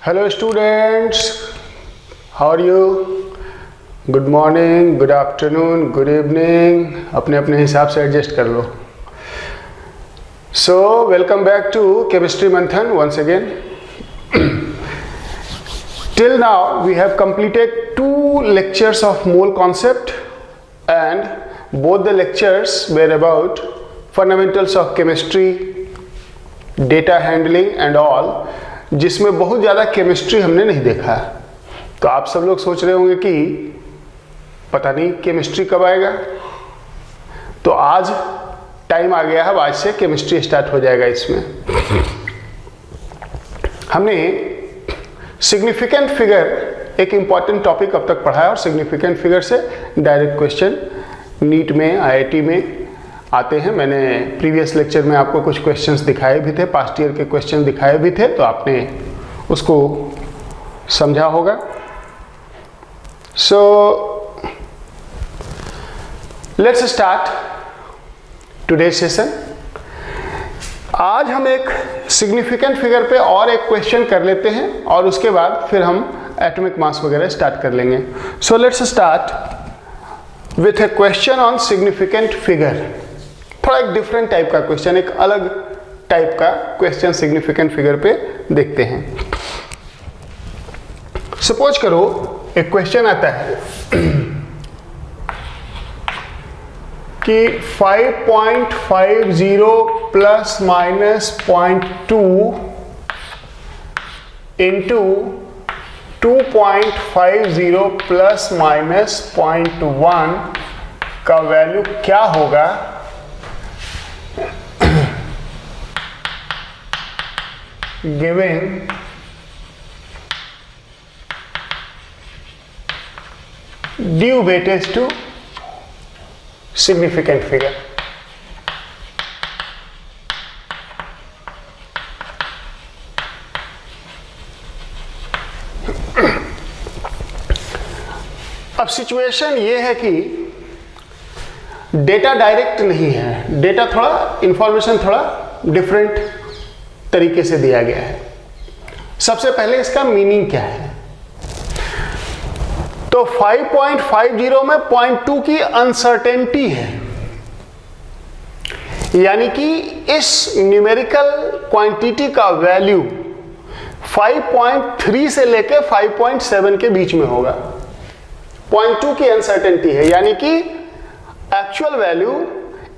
Hello students, how are you? Good morning, good afternoon, good evening, अपने अपने हिसाब से एडजस्ट कर लो. So welcome back to chemistry Manthan once again. Till now we have completed 2 lectures of mole concept and both the lectures were about fundamentals of chemistry, data handling and all, जिसमें बहुत ज़्यादा chemistry हमने नहीं देखा. तो आप सब लोग सोच रहे होंगे कि पता नहीं केमिस्ट्री कब आएगा. तो आज टाइम आ गया है, अब आज से केमिस्ट्री स्टार्ट हो जाएगा. इसमें हमने सिग्निफिकेंट फिगर एक इम्पॉर्टेंट टॉपिक अब तक पढ़ा है और सिग्निफिकेंट फिगर से डायरेक्ट क्वेश्चन नीट में, आईआईटी में आते हैं. मैंने प्रीवियस लेक्चर में आपको कुछ क्वेश्चंस दिखाए भी थे, पास्ट ईयर के क्वेश्चन दिखाए भी थे, तो आपने उसको समझा होगा. So let's start today session. आज हम एक सिग्निफिकेंट फिगर पे और एक क्वेश्चन कर लेते हैं और उसके बाद फिर हम एटॉमिक मास वगैरह स्टार्ट कर लेंगे. So let's start with A question on significant figure. थोड़ा एक डिफरेंट टाइप का क्वेश्चन, एक अलग टाइप का क्वेश्चन सिग्निफिकेंट फिगर पे देखते हैं. सपोज करो एक क्वेश्चन आता है कि 5.50 plus minus 0.2 into 2.50 plus minus 0.1 का वैल्यू क्या होगा given due weightage to significant figure. अब सिचुएशन ये है कि डेटा डायरेक्ट नहीं है, डेटा थोड़ा इंफॉर्मेशन थोड़ा डिफरेंट तरीके से दिया गया है. सबसे पहले इसका मीनिंग क्या है. तो 5.50 में 0.2 की अनसर्टेनिटी है, यानी कि इस न्यूमेरिकल क्वांटिटी का वैल्यू 5.3 से लेके 5.7 के बीच में होगा. 0.2 की अनसर्टेनिटी है, यानी कि एक्चुअल वैल्यू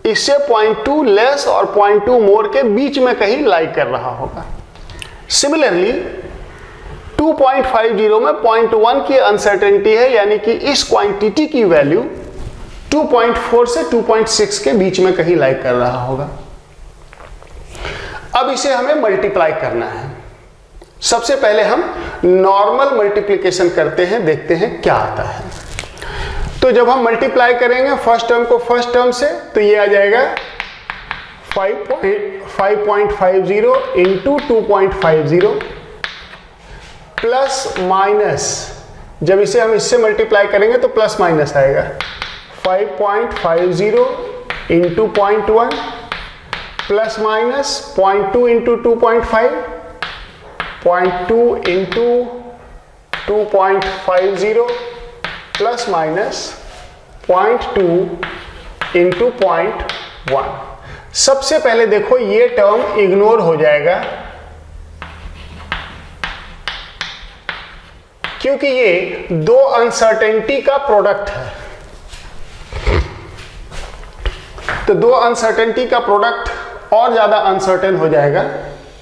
इससे 0.2 लेस और 0.2 मोर के बीच में कहीं लाई कर रहा होगा. सिमिलरली 2.50 में 0.1 की अनसर्टेनिटी है, यानी कि इस क्वांटिटी की वैल्यू 2.4 से 2.6 के बीच में कहीं लाई कर रहा होगा. अब इसे हमें मल्टीप्लाई करना है. सबसे पहले हम नॉर्मल मल्टीप्लिकेशन करते हैं, देखते हैं क्या आता है. तो जब हम मल्टीप्लाई करेंगे फर्स्ट टर्म को फर्स्ट टर्म से, तो ये आ जाएगा 5.50 इंटू 2.50 प्लस माइनस, जब इसे हम इससे मल्टीप्लाई करेंगे तो प्लस माइनस आएगा. 5.50 into 0.1 plus minus 0.2 into 2.5, 0.2 into 2.50 plus minus 0.2 into 0.1. सबसे पहले देखो ये टर्म इग्नोर हो जाएगा, क्योंकि ये दो अनसर्टेनिटी का प्रोडक्ट है. तो दो अनसर्टेनिटी का प्रोडक्ट और ज्यादा अनसर्टेन हो जाएगा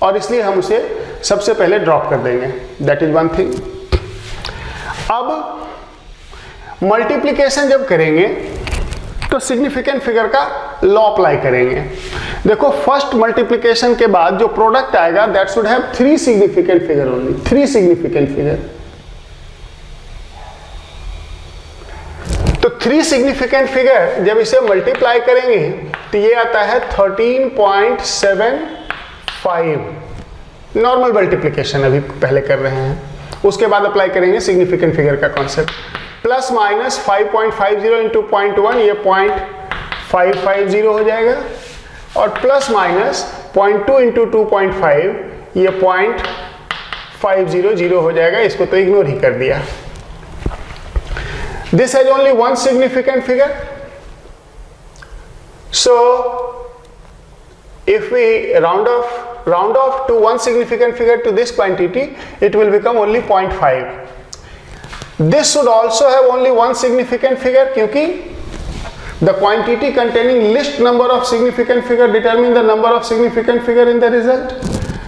और इसलिए हम उसे सबसे पहले ड्रॉप कर देंगे. That is one thing. अब मल्टीप्लिकेशन जब करेंगे तो सिग्निफिकेंट फिगर का लॉ अप्लाई करेंगे. देखो फर्स्ट मल्टीप्लिकेशन के बाद जो प्रोडक्ट आएगा that should have 3 significant figure only, 3 significant figure. तो 3 सिग्निफिकेंट फिगर जब इसे मल्टीप्लाई करेंगे तो ये आता है 13.75. नॉर्मल मल्टीप्लिकेशन अभी पहले कर रहे हैं, उसके बाद अप्लाई करेंगे सिग्निफिकेंट फिगर का कॉन्सेप्ट. प्लस माइनस 5.50 इंटू 0.1, ये 0.550 हो जाएगा, और प्लस माइनस 0.2 इंटू 2.5, ये 0.5 500 हो जाएगा, इसको तो इग्नोर ही कर दिया। This has only one significant figure, so if we round off to one significant figure to this quantity, it will become only 0.5. This should also have only one significant figure, क्योंकि the quantity containing least number of significant figure determine the number of significant figure in the result.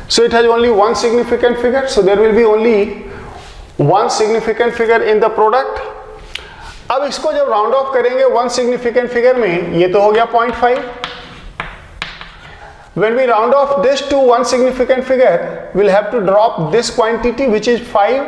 So it has only one significant figure, so there will be only one significant figure in the product. अब इसको जब round of करेंगे one significant figure में, ये तो हो गया 0.5. When we round off this to one significant figure, we'll have to drop this quantity which is 5.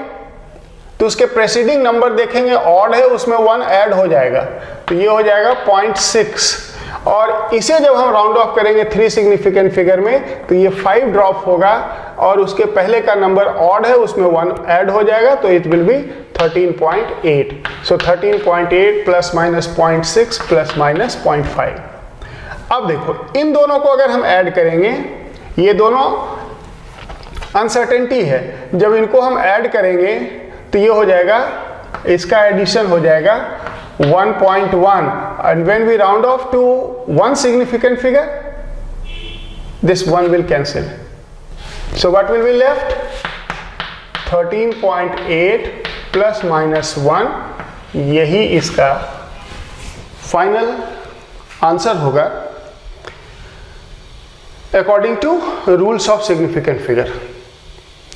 तो उसके प्रेसीडिंग नंबर देखेंगे, ऑड है, उसमें 1 ऐड हो जाएगा, तो ये हो जाएगा 0.6. और इसे जब हम राउंड ऑफ करेंगे 3 सिग्निफिकेंट फिगर में, तो ये 5 ड्रॉप होगा और उसके पहले का नंबर ऑड है, उसमें 1 ऐड हो जाएगा, तो it will B 13.8. So 13.8 plus minus 0.6 plus minus 0.5. अब देखो इन दोनों को अगर हम ऐड करेंगे, ये दोनों अनसर्टेनिटी है, जब इनको हम ऐड करेंगे तो ये हो जाएगा, इसका एडिशन हो जाएगा 1.1. And when we round off to one significant figure, this 1 will cancel. So what will be left? 13.8 plus minus 1. यही इसका फाइनल आंसर होगा according to rules of significant figure.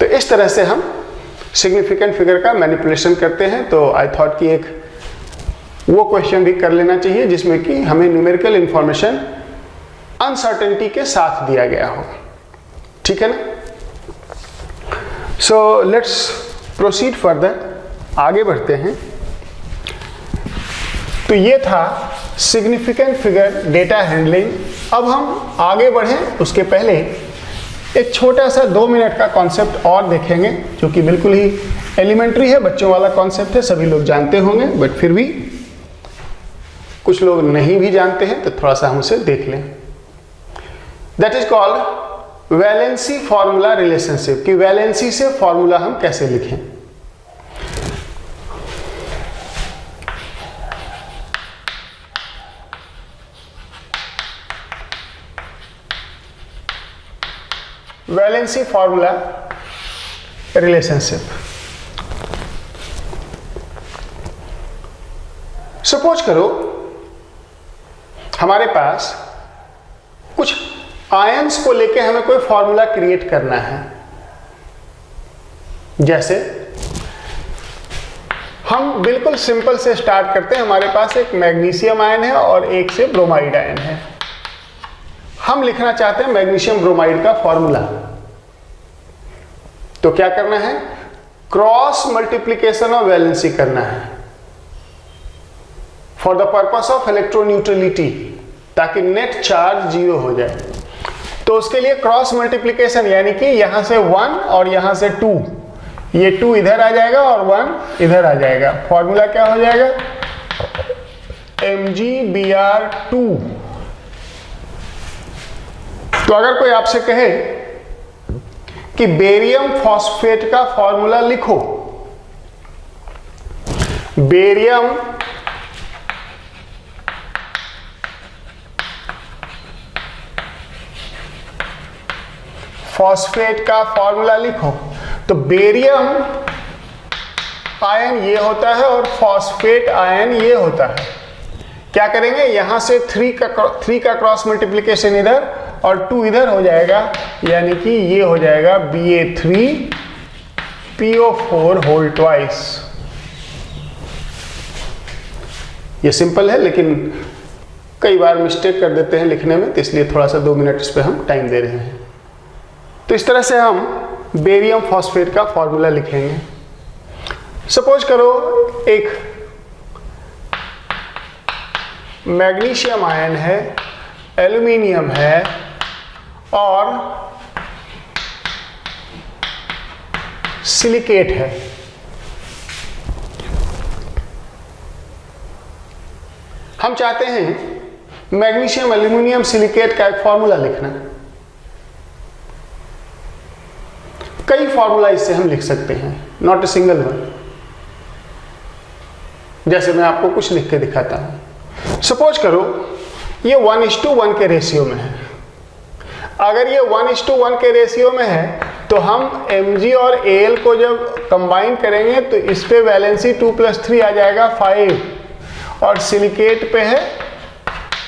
तो इस तरह से हम सिग्निफिकेंट फिगर का मैनिपुलेशन करते हैं. तो आई थॉट कि एक वो क्वेश्चन भी कर लेना चाहिए जिसमें कि हमें न्यूमेरिकल इंफॉर्मेशन अनसर्टेनिटी के साथ दिया गया हो. ठीक है ना? सो लेट्स प्रोसीड फर्दर, आगे बढ़ते हैं. तो ये था सिग्निफिकेंट फिगर डेटा हैंडलिंग. अब हम आगे बढ़ें उसके पहले एक छोटा सा 2 मिनट का कॉन्सेप्ट और देखेंगे, जो कि बिल्कुल ही एलिमेंट्री है, बच्चों वाला कॉन्सेप्ट है, सभी लोग जानते होंगे, बट फिर भी कुछ लोग नहीं भी जानते हैं, तो थोड़ा सा हम उसे देख लें. That is called valency formula relationship, कि वैलेंसी से फॉर्मूला हम कैसे लिखें. Valency formula relationship. सपोज करो हमारे पास कुछ आयंस को लेके हमें कोई फॉर्मूला क्रिएट करना है. जैसे हम बिल्कुल सिंपल से स्टार्ट करते हैं. हमारे पास एक मैग्नीशियम आयन है और एक से ब्रोमाइड आयन है. हम लिखना चाहते हैं मैग्नीशियम ब्रोमाइड का फॉर्मूला. तो क्या करना है? क्रॉस मल्टीप्लीकेशन ऑफ वैलेंसी करना है फॉर द पर्पस ऑफ इलेक्ट्रोन्यूट्रलिटी, ताकि नेट चार्ज 0 हो जाए. तो उसके लिए क्रॉस मल्टीप्लीकेशन, यानी कि यहां से 1 और यहां से 2, ये 2 इधर आ जाएगा और 1 इधर आ जाएगा. फॉर्मूला क्या हो जाएगा? MgBr2. तो अगर कोई आपसे कहे कि बेरियम फॉस्फेट का फॉर्मूला लिखो, बेरियम फॉस्फेट का फॉर्मूला लिखो, तो बेरियम आयन ये होता है और फॉस्फेट आयन ये होता है. क्या करेंगे? यहां से 3 का क्रॉस मल्टीप्लीकेशन इधर और 2 इधर हो जाएगा, यानी कि ये हो जाएगा Ba3PO4 होल ट्वाइस. ये सिंपल है, लेकिन कई बार मिस्टेक कर देते हैं लिखने में, तो इसलिए थोड़ा सा 2 मिनट इस पे हम टाइम दे रहे हैं. तो इस तरह से हम बेरियम फॉस्फेट का फॉर्मूला लिखेंगे. सपोज करो एक मैग्नीशियम आयन है, एल्यूमिनियम है और सिलिकेट है. हम चाहते हैं मैग्नीशियम एल्यूमिनियम सिलिकेट का एक फॉर्मूला लिखना. कई फॉर्मूला इससे हम लिख सकते हैं, नॉट ए सिंगल वन। जैसे मैं आपको कुछ लिख के दिखाता हूं। सपोज करो ये 1:1 के रेशियो में है। अगर ये 1:1 के रेशियो में है तो हम Mg और Al को जब कंबाइन करेंगे तो इस पे वैलेंसी 2 + 3 आ जाएगा 5, और सिलिकेट पे है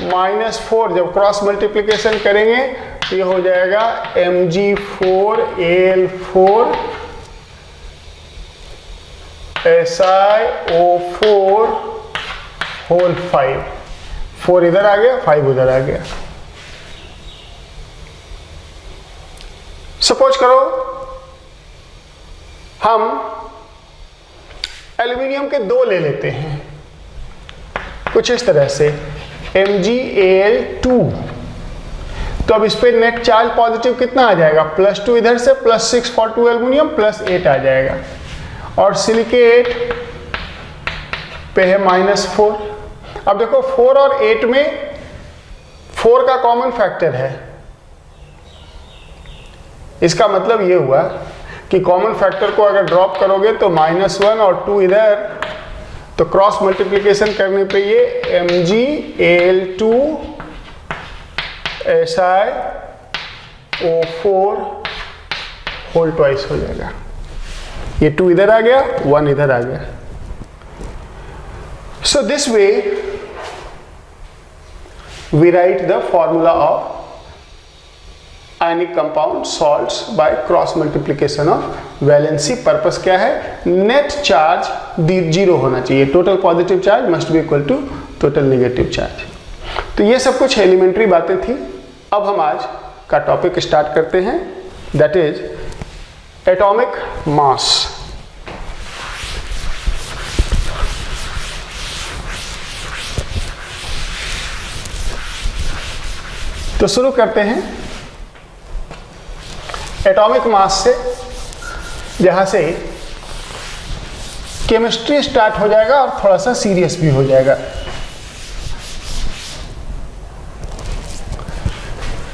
-4। जब क्रॉस मल्टीप्लिकेशन करेंगे तो ये हो जाएगा Mg4 Al4 SiO4 होल 5। 4 इधर आ गया, 5 उधर आ गया। सपोज करो हम एल्यूमिनियम के 2 ले लेते हैं कुछ इस तरह से MgAl2। तो अब इस पे नेट चार्ज पॉजिटिव कितना आ जाएगा, +2 इधर से, +6 फॉर 2 एल्यूमिनियम, +8 आ जाएगा। और सिलिकेट पे है -4। अब देखो 4 और 8 में 4 का कॉमन फैक्टर है। इसका मतलब ये हुआ कि कॉमन फैक्टर को अगर ड्रॉप करोगे तो -1 और 2 इधर, तो क्रॉस मल्टीप्लिकेशन करने पे ये MgAl2 SiO4 होल ट्वाइस हो जाएगा। ये 2 इधर आ गया, 1 इधर आ गया। So this way we write the formula of ionic compound salts by cross multiplication of valency। Purpose क्या है, नेट चार्ज 0 होना चाहिए। Total positive charge must be equal to total negative charge. तो ये सब कुछ एलिमेंट्री बातें थी। अब हम आज का टॉपिक स्टार्ट करते हैं, दैट इज एटॉमिक मास। तो शुरू करते हैं एटॉमिक मास से, जहां से केमिस्ट्री स्टार्ट हो जाएगा और थोड़ा सा सीरियस भी हो जाएगा।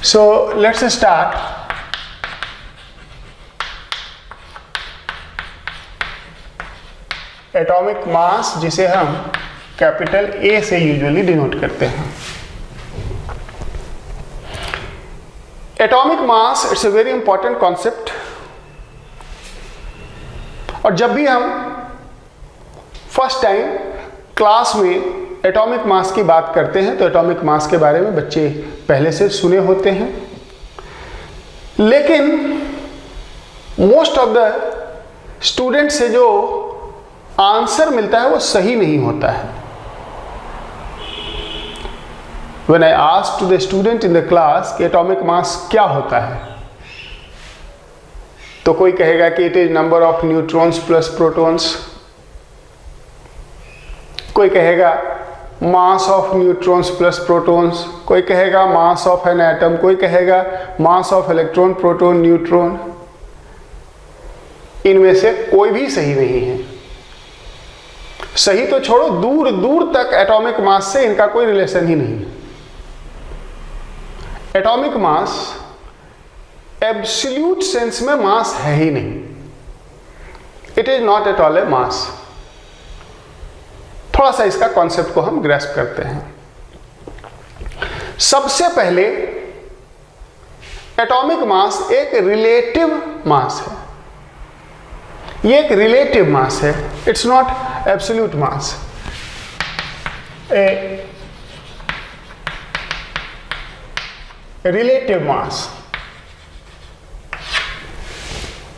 So let's start. Atomic mass जिसे हम कैपिटल A से यूजुअली डिनोट करते हैं। Atomic mass it's a very important concept, और जब भी हम फर्स्ट टाइम क्लास में एटॉमिक मास की बात करते हैं तो एटॉमिक मास के बारे में बच्चे पहले से सुने होते हैं, लेकिन मोस्ट ऑफ द स्टूडेंट से जो आंसर मिलता है वो सही नहीं होता है। When I asked to the student in the class कि एटॉमिक मास क्या होता है, तो कोई कहेगा कि it is number of neutrons plus protons, कोई कहेगा mass of neutrons plus protons, कोई कहेगा मास ऑफ एन एटम, कोई कहेगा mass of electron proton neutron. इनमें से कोई भी सही नहीं है। सही तो छोड़ो, दूर दूर तक एटॉमिक मास से इनका कोई रिलेशन ही नहीं है। एटॉमिक मास एब्सोल्यूट सेंस में मास है ही नहीं। It is not at all a mass. थोड़ा सा इसका कॉन्सेप्ट को हम ग्रैस्प करते हैं। सबसे पहले एटॉमिक मास एक रिलेटिव मास है। ये एक रिलेटिव मास है, it's not absolute mass. A relative mass.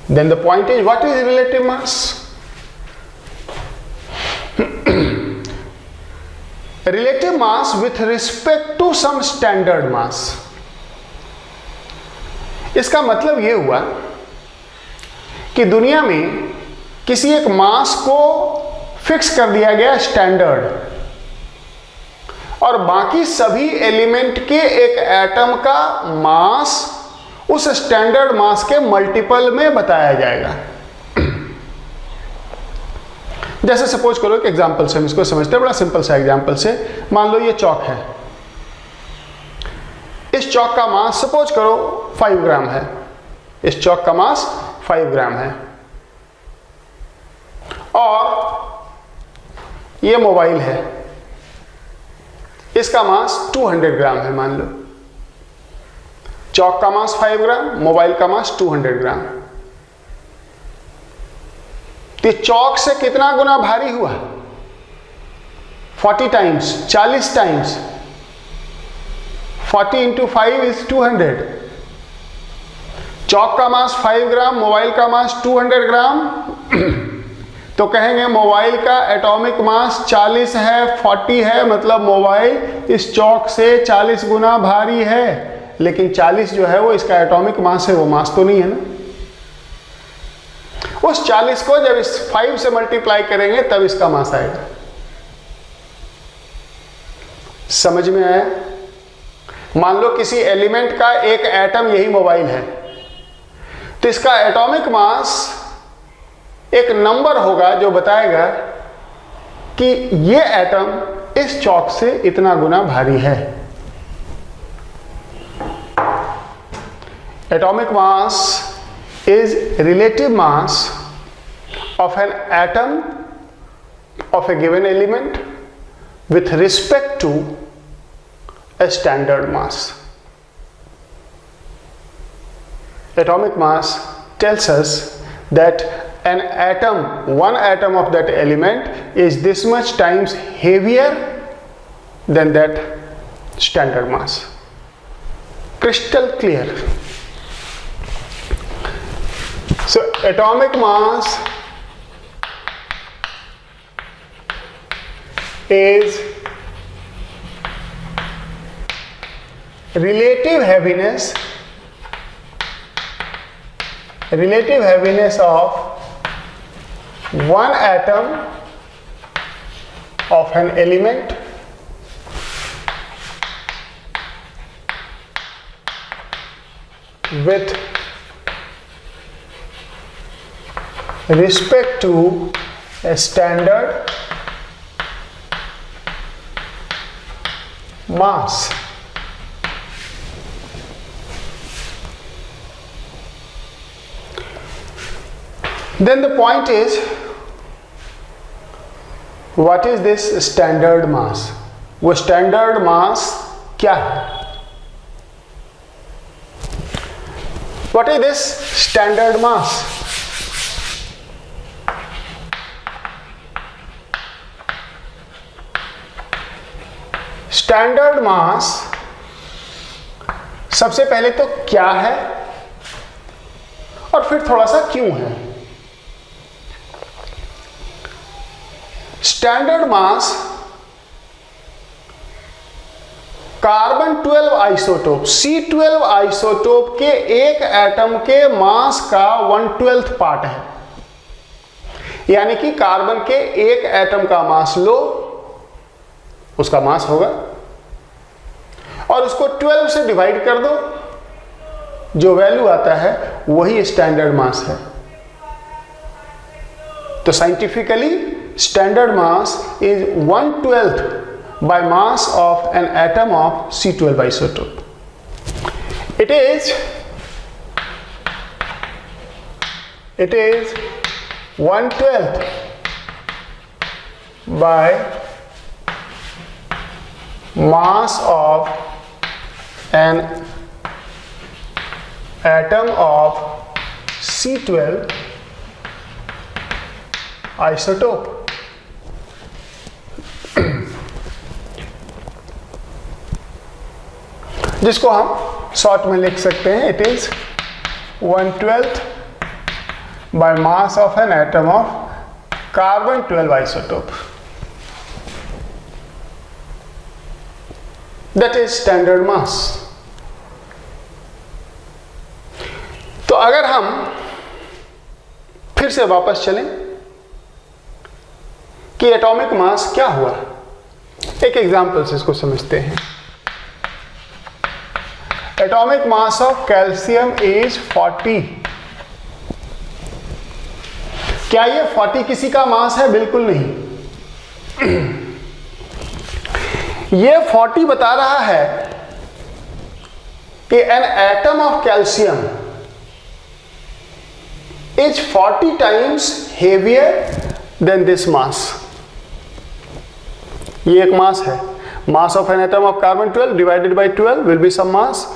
Then the point is, what is relative mass? Relative mass with respect to some standard mass. इसका मतलब ये हुआ कि दुनिया में किसी एक मास को फिक्स कर दिया गया स्टैंडर्ड, और बाकी सभी एलिमेंट के एक एटम का मास उस स्टैंडर्ड मास के मल्टीपल में बताया जाएगा। जैसे सपोज करो एक एग्जांपल से हम इसको समझते हैं, बड़ा सिंपल सा एग्जांपल से। मान लो ये चौक है, इस चौक का मास सपोज करो 5 ग्राम है। इस चौक का मास 5 ग्राम है और ये मोबाइल है, इसका मास 200 ग्राम है मान लो। चौक का मास 5 ग्राम, मोबाइल का मास 200 ग्राम। तो चौक से कितना गुना भारी हुआ? 40 टाइम्स, 40 टाइम्स। 40 into 5 is 200। चौक का मास 5 ग्राम, मोबाइल का मास 200 ग्राम। तो कहेंगे मोबाइल का एटॉमिक मास 40 है, 40 है, मतलब मोबाइल इस चौक से 40 गुना भारी है। लेकिन 40 जो है वो इसका एटॉमिक मास है, वो मास तो नहीं है ना। उस 40 को जब इस 5 से मल्टीप्लाई करेंगे तब इसका मास आएगा। समझ में आया? मान लो किसी एलिमेंट का एक एटम यही मोबाइल है, तो इसका एटॉमिक मास एक नंबर होगा जो बताएगा कि ये एटम इस चौक से इतना गुना भारी है। Atomic mass is relative mass of an atom of a given element with respect to a standard mass. Atomic mass tells us that an atom, one atom of that element is this much times heavier than that standard mass. Crystal clear. So atomic mass is relative heaviness of one atom of an element with respect to a standard mass. Then the point is, what is this standard mass? वो standard mass क्या है? What is this standard mass? Standard mass सबसे पहले तो क्या है और फिर थोड़ा सा क्यों है। Standard mass carbon 12 isotope C12 isotope के एक एटम के मास का 1/12 पार्ट है। यानी कि कार्बन के एक एटम का मास लो, उसका मास होगा, और उसको 12 से डिवाइड कर दो, जो वैल्यू आता है वही स्टैंडर्ड मास है। तो scientifically standard mass is 1/12 by mass of an atom of C12 isotope. It is 1/12 by mass of an atom of C12 isotope. जिसको हम शॉर्ट में लिख सकते हैं, it is 1/12 by mass of an atom of carbon 12 isotope. That is standard mass. तो अगर हम फिर से वापस चलें कि एटॉमिक मास क्या हुआ, एक एग्जांपल से इसको समझते हैं। Atomic mass of calcium is 40। क्या ये 40 किसी का मास है? बिल्कुल नहीं। ये 40 बता रहा है कि N atom of calcium is 40 times heavier than this mass. ये एक मास है, mass of an atom of carbon 12 divided by 12 will be sum mass.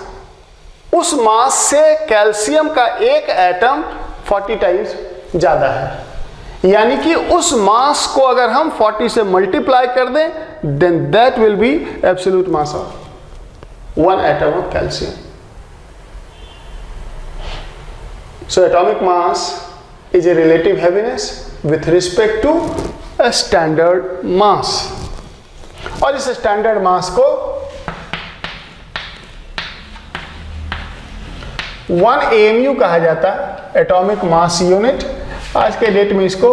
उस मास से कैल्शियम का एक एटम 40 टाइम्स ज्यादा है, यानी कि उस मास को अगर हम 40 से मल्टीप्लाई कर दें, then that will be absolute mass of one atom of calcium. So atomic mass is a relative heaviness with respect to a standard mass. और इस स्टैंडर्ड मास को 1 AMU कहा जाता है, एटॉमिक मास यूनिट. आज के डेट में इसको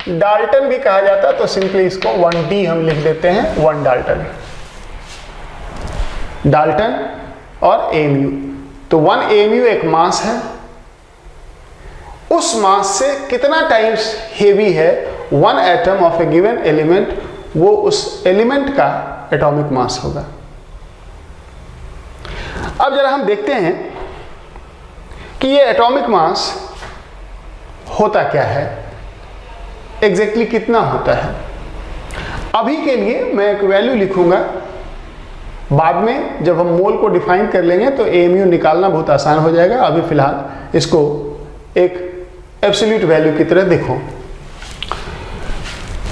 डाल्टन भी कहा जाता है, तो सिंपली इसको 1D हम लिख देते हैं, 1 डाल्टन. डाल्टन और AMU. तो 1 AMU एक मास है. उस मास से कितना टाइम्स हेवी है 1 atom of A given element, वो उस एलिमेंट का एटॉमिक मास होगा. अब जरा हम देखते हैं कि ये एटॉमिक मास होता क्या है, एग्जैक्टली कितना होता है. अभी के लिए मैं एक वैल्यू लिखूंगा, बाद में जब हम मोल को डिफाइन कर लेंगे तो AMU निकालना बहुत आसान हो जाएगा. अभी फिलहाल इसको एक एब्सोल्यूट वैल्यू की तरह देखो.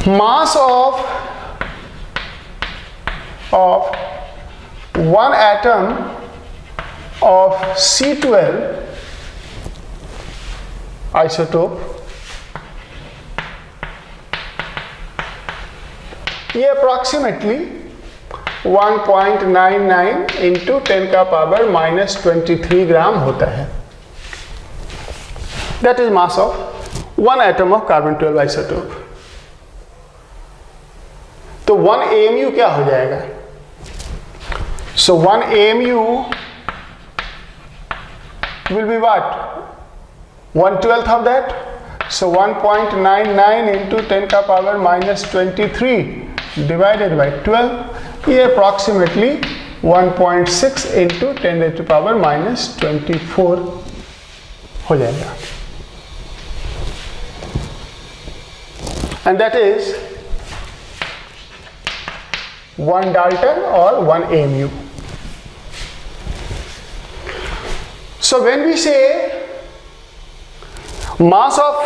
Mass of 1 atom of C12 isotope, ये अप्रॉक्सीमेटली 1.99 इंटू 10 का पावर -23 ग्राम होता है. That is mass of 1 atom of carbon 12 isotope. तो 1 AMU क्या हो जाएगा? सो 1 AMU will be what? 1/12 of that. So 1.99 into 10 का पावर -23 divided by 12, ये approximately 1.6 into 10 to the power -24 हो जाएगा. And that is 1 Dalton or 1 AMU. So when we say mass of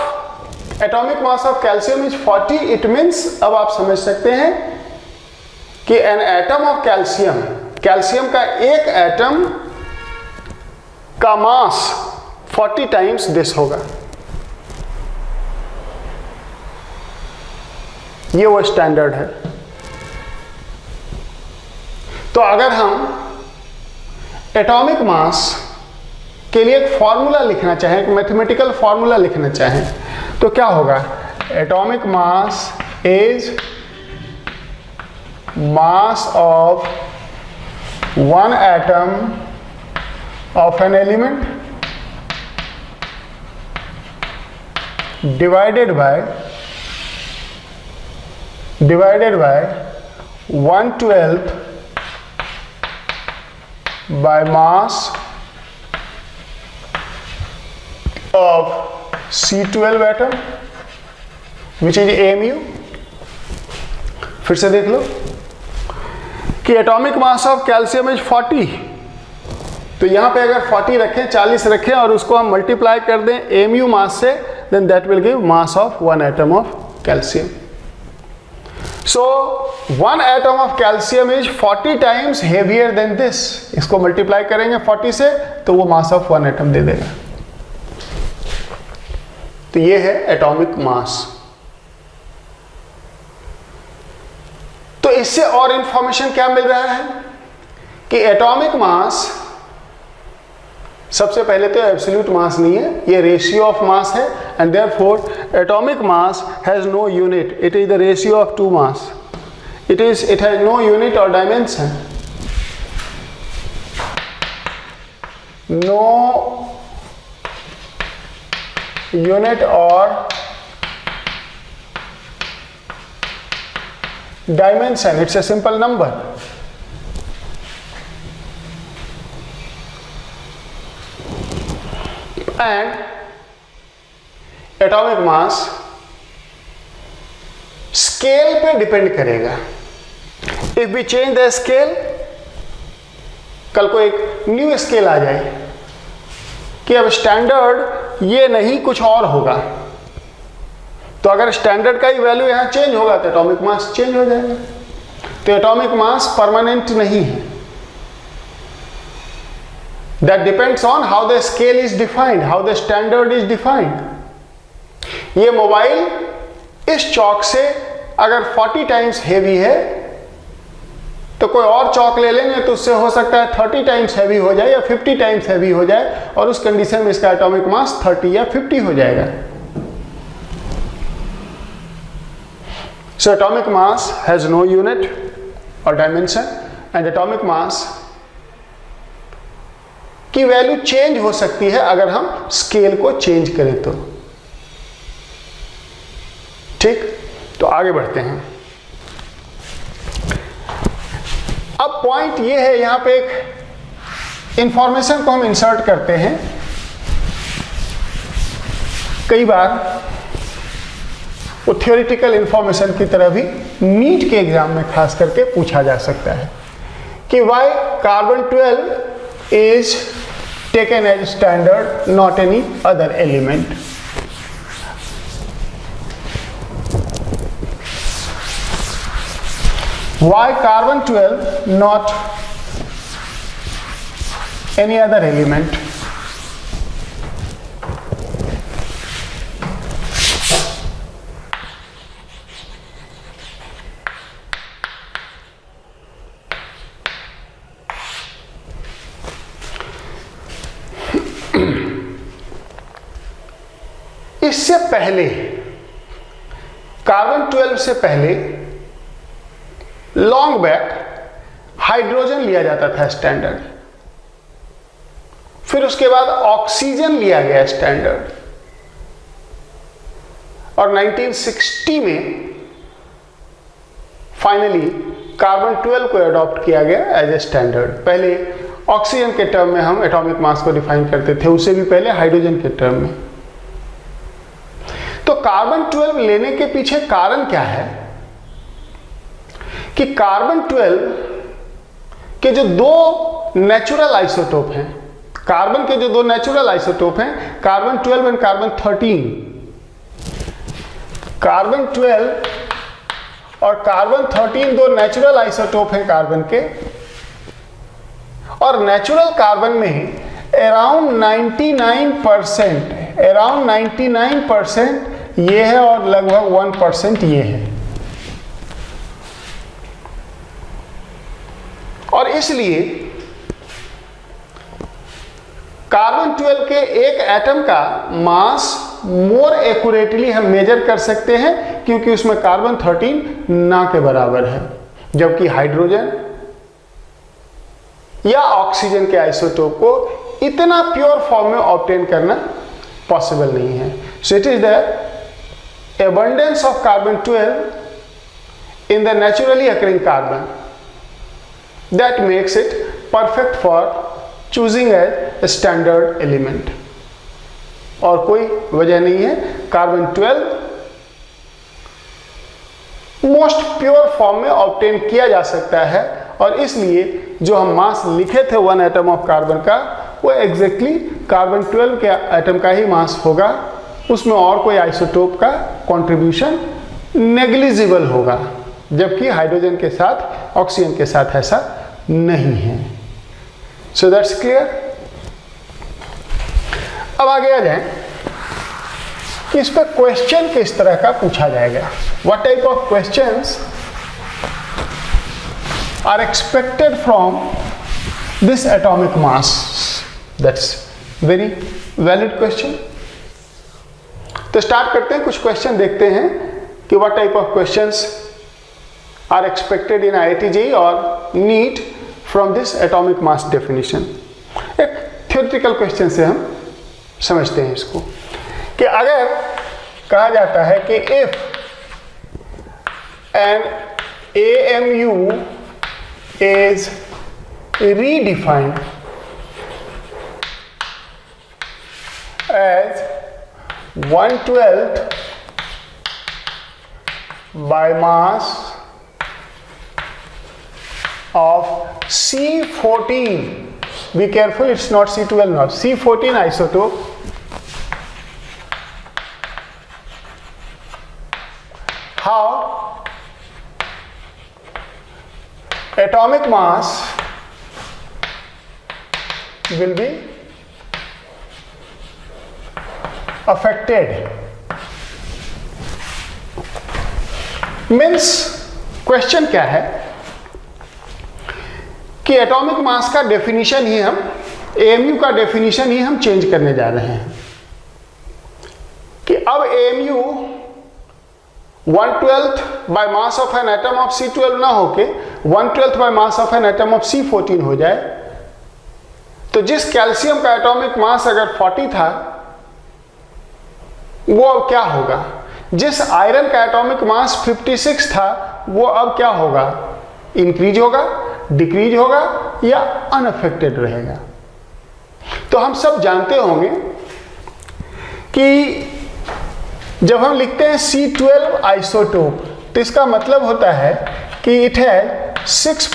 atomic mass of calcium is 40, it means, अब आप समझ सकते हैं कि an atom of calcium, calcium का एक एटम का मास 40 टाइम्स दिस होगा. ये वो स्टैंडर्ड है. तो अगर हम एटॉमिक मास के लिए एक फॉर्मूला लिखना चाहें, एक मैथमेटिकल फॉर्मूला लिखना चाहें, तो क्या होगा? Atomic mass is mass of 1 atom of an element divided by 1/12 by mass of C12 atom which is AMU. फिर से देख लो कि atomic mass of calcium is 40, तो यहां पे अगर 40 रखें, 40 रखें और उसको हम मल्टीप्लाई कर दें AMU मास से, then that will give mass of 1 atom of calcium. So 1 atom of calcium is 40 times heavier than this. इसको मल्टीप्लाई करेंगे 40 से तो वो मास ऑफ 1 एटम दे देगा. तो ये है एटॉमिक मास. तो इससे और इंफॉर्मेशन क्या मिल रहा है कि एटॉमिक मास सबसे पहले तो एब्सोल्यूट मास नहीं है, ये रेशियो ऑफ मास है, and therefore atomic mass has no unit, it is the ratio of two mass. It has no unit और डायमेंशन. नो यूनिट और dimension, it's a simple number. and atomic mass scale पे depend करेगा. If we change the scale, कल को एक new scale आ जाए कि अब स्टैंडर्ड ये नहीं कुछ और होगा, तो अगर स्टैंडर्ड का ही वैल्यू यहां चेंज होगा तो एटॉमिक मास चेंज हो जाएगा. तो एटॉमिक मास परमानेंट नहीं है. That depends on how the scale is defined, how the standard is defined. ये मोबाइल इस चौक से अगर 40 टाइम्स हैवी है तो कोई और चौक ले लेंगे तो उससे हो सकता है 30 टाइम्स हैवी हो जाए या 50 टाइम्स हैवी हो जाए, और उस कंडीशन में इसका एटॉमिक मास 30 या 50 हो जाएगा. So atomic mass has no unit और डायमेंशन, एंड एटॉमिक मास की वैल्यू चेंज हो सकती है अगर हम स्केल को चेंज करें तो. ठीक, तो आगे बढ़ते हैं. अब पॉइंट ये है, यहां पे एक इंफॉर्मेशन को हम इंसर्ट करते हैं. कई बार वो थियोरिटिकल इंफॉर्मेशन की तरह भी नीट के एग्जाम में खास करके पूछा जा सकता है कि why carbon 12 is taken as standard, not any other element. Why carbon 12, not any other element? इससे पहले, कार्बन 12 से पहले लॉन्ग बैक हाइड्रोजन लिया जाता था स्टैंडर्ड, फिर उसके बाद ऑक्सीजन लिया गया स्टैंडर्ड, और 1960 में फाइनली कार्बन 12 को अडॉप्ट किया गया एज ए स्टैंडर्ड. पहले ऑक्सीजन के टर्म में हम एटॉमिक मास को डिफाइन करते थे, उससे भी पहले हाइड्रोजन के टर्म में. तो कार्बन 12 लेने के पीछे कारण क्या है कि कार्बन 12 के जो दो नेचुरल आइसोटोप हैं, कार्बन के जो दो नेचुरल आइसोटोप हैं, कार्बन 12 एंड कार्बन 13, कार्बन 12 और कार्बन 13 दो नेचुरल आइसोटोप हैं कार्बन के, और नेचुरल कार्बन में अराउंड 99% ये है और लगभग 1% ये है. और इसलिए कार्बन 12 के एक एटम का मास मोर एक्यूरेटली हम मेजर कर सकते हैं क्योंकि उसमें कार्बन 13 ना के बराबर है, जबकि हाइड्रोजन या ऑक्सीजन के आइसोटोप को इतना प्योर फॉर्म में ऑब्टेन करना पॉसिबल नहीं है. So it is the abundance of carbon 12 in the naturally occurring carbon that makes it perfect for choosing as a standard element. और कोई वजह नहीं है. कार्बन 12 मोस्ट प्योर फॉर्म में ऑब्टेन किया जा सकता है, और इसलिए जो हम मास लिखे थे 1 एटम ऑफ कार्बन का, वो एग्जैक्टली कार्बन 12 के एटम का ही मास होगा. उसमें और कोई आइसोटोप का कंट्रीब्यूशन नेग्लिजिबल होगा, जबकि हाइड्रोजन के साथ, ऑक्सीजन के साथ ऐसा नहीं है. So that's clear. अब आगे आ जाए कि इस पर क्वेश्चन किस तरह का पूछा जाएगा. What type of questions are expected from this atomic mass. That's very valid question. तो स्टार्ट करते हैं, कुछ क्वेश्चन देखते हैं कि what type of questions are expected in IIT JEE और NEET from this atomic mass definition. एक theoretical question से हम समझते हैं इसको कि अगर कहा जाता है कि if an AMU is redefined 1/12 by mass of C14. Be careful, it's not C12 now, C14 isotope how atomic mass will be affected. Means question क्या है कि एटॉमिक मास का डेफिनेशन ही हम एएमयू का डेफिनेशन ही हम चेंज करने जा रहे हैं कि अब AMU 1/12 by mass of an atom of C12 ना होके 1/12 by mass of an atom of C14 हो जाए। तो जिस कैल्शियम का एटॉमिक मास अगर 40 था वो अब क्या होगा, जिस आयरन का एटॉमिक मास 56 था वो अब क्या होगा, इंक्रीज होगा, डिक्रीज होगा या अनअफेक्टेड रहेगा। तो हम सब जानते होंगे कि जब हम लिखते हैं C12 आइसोटोप तो इसका मतलब होता है कि इट है 6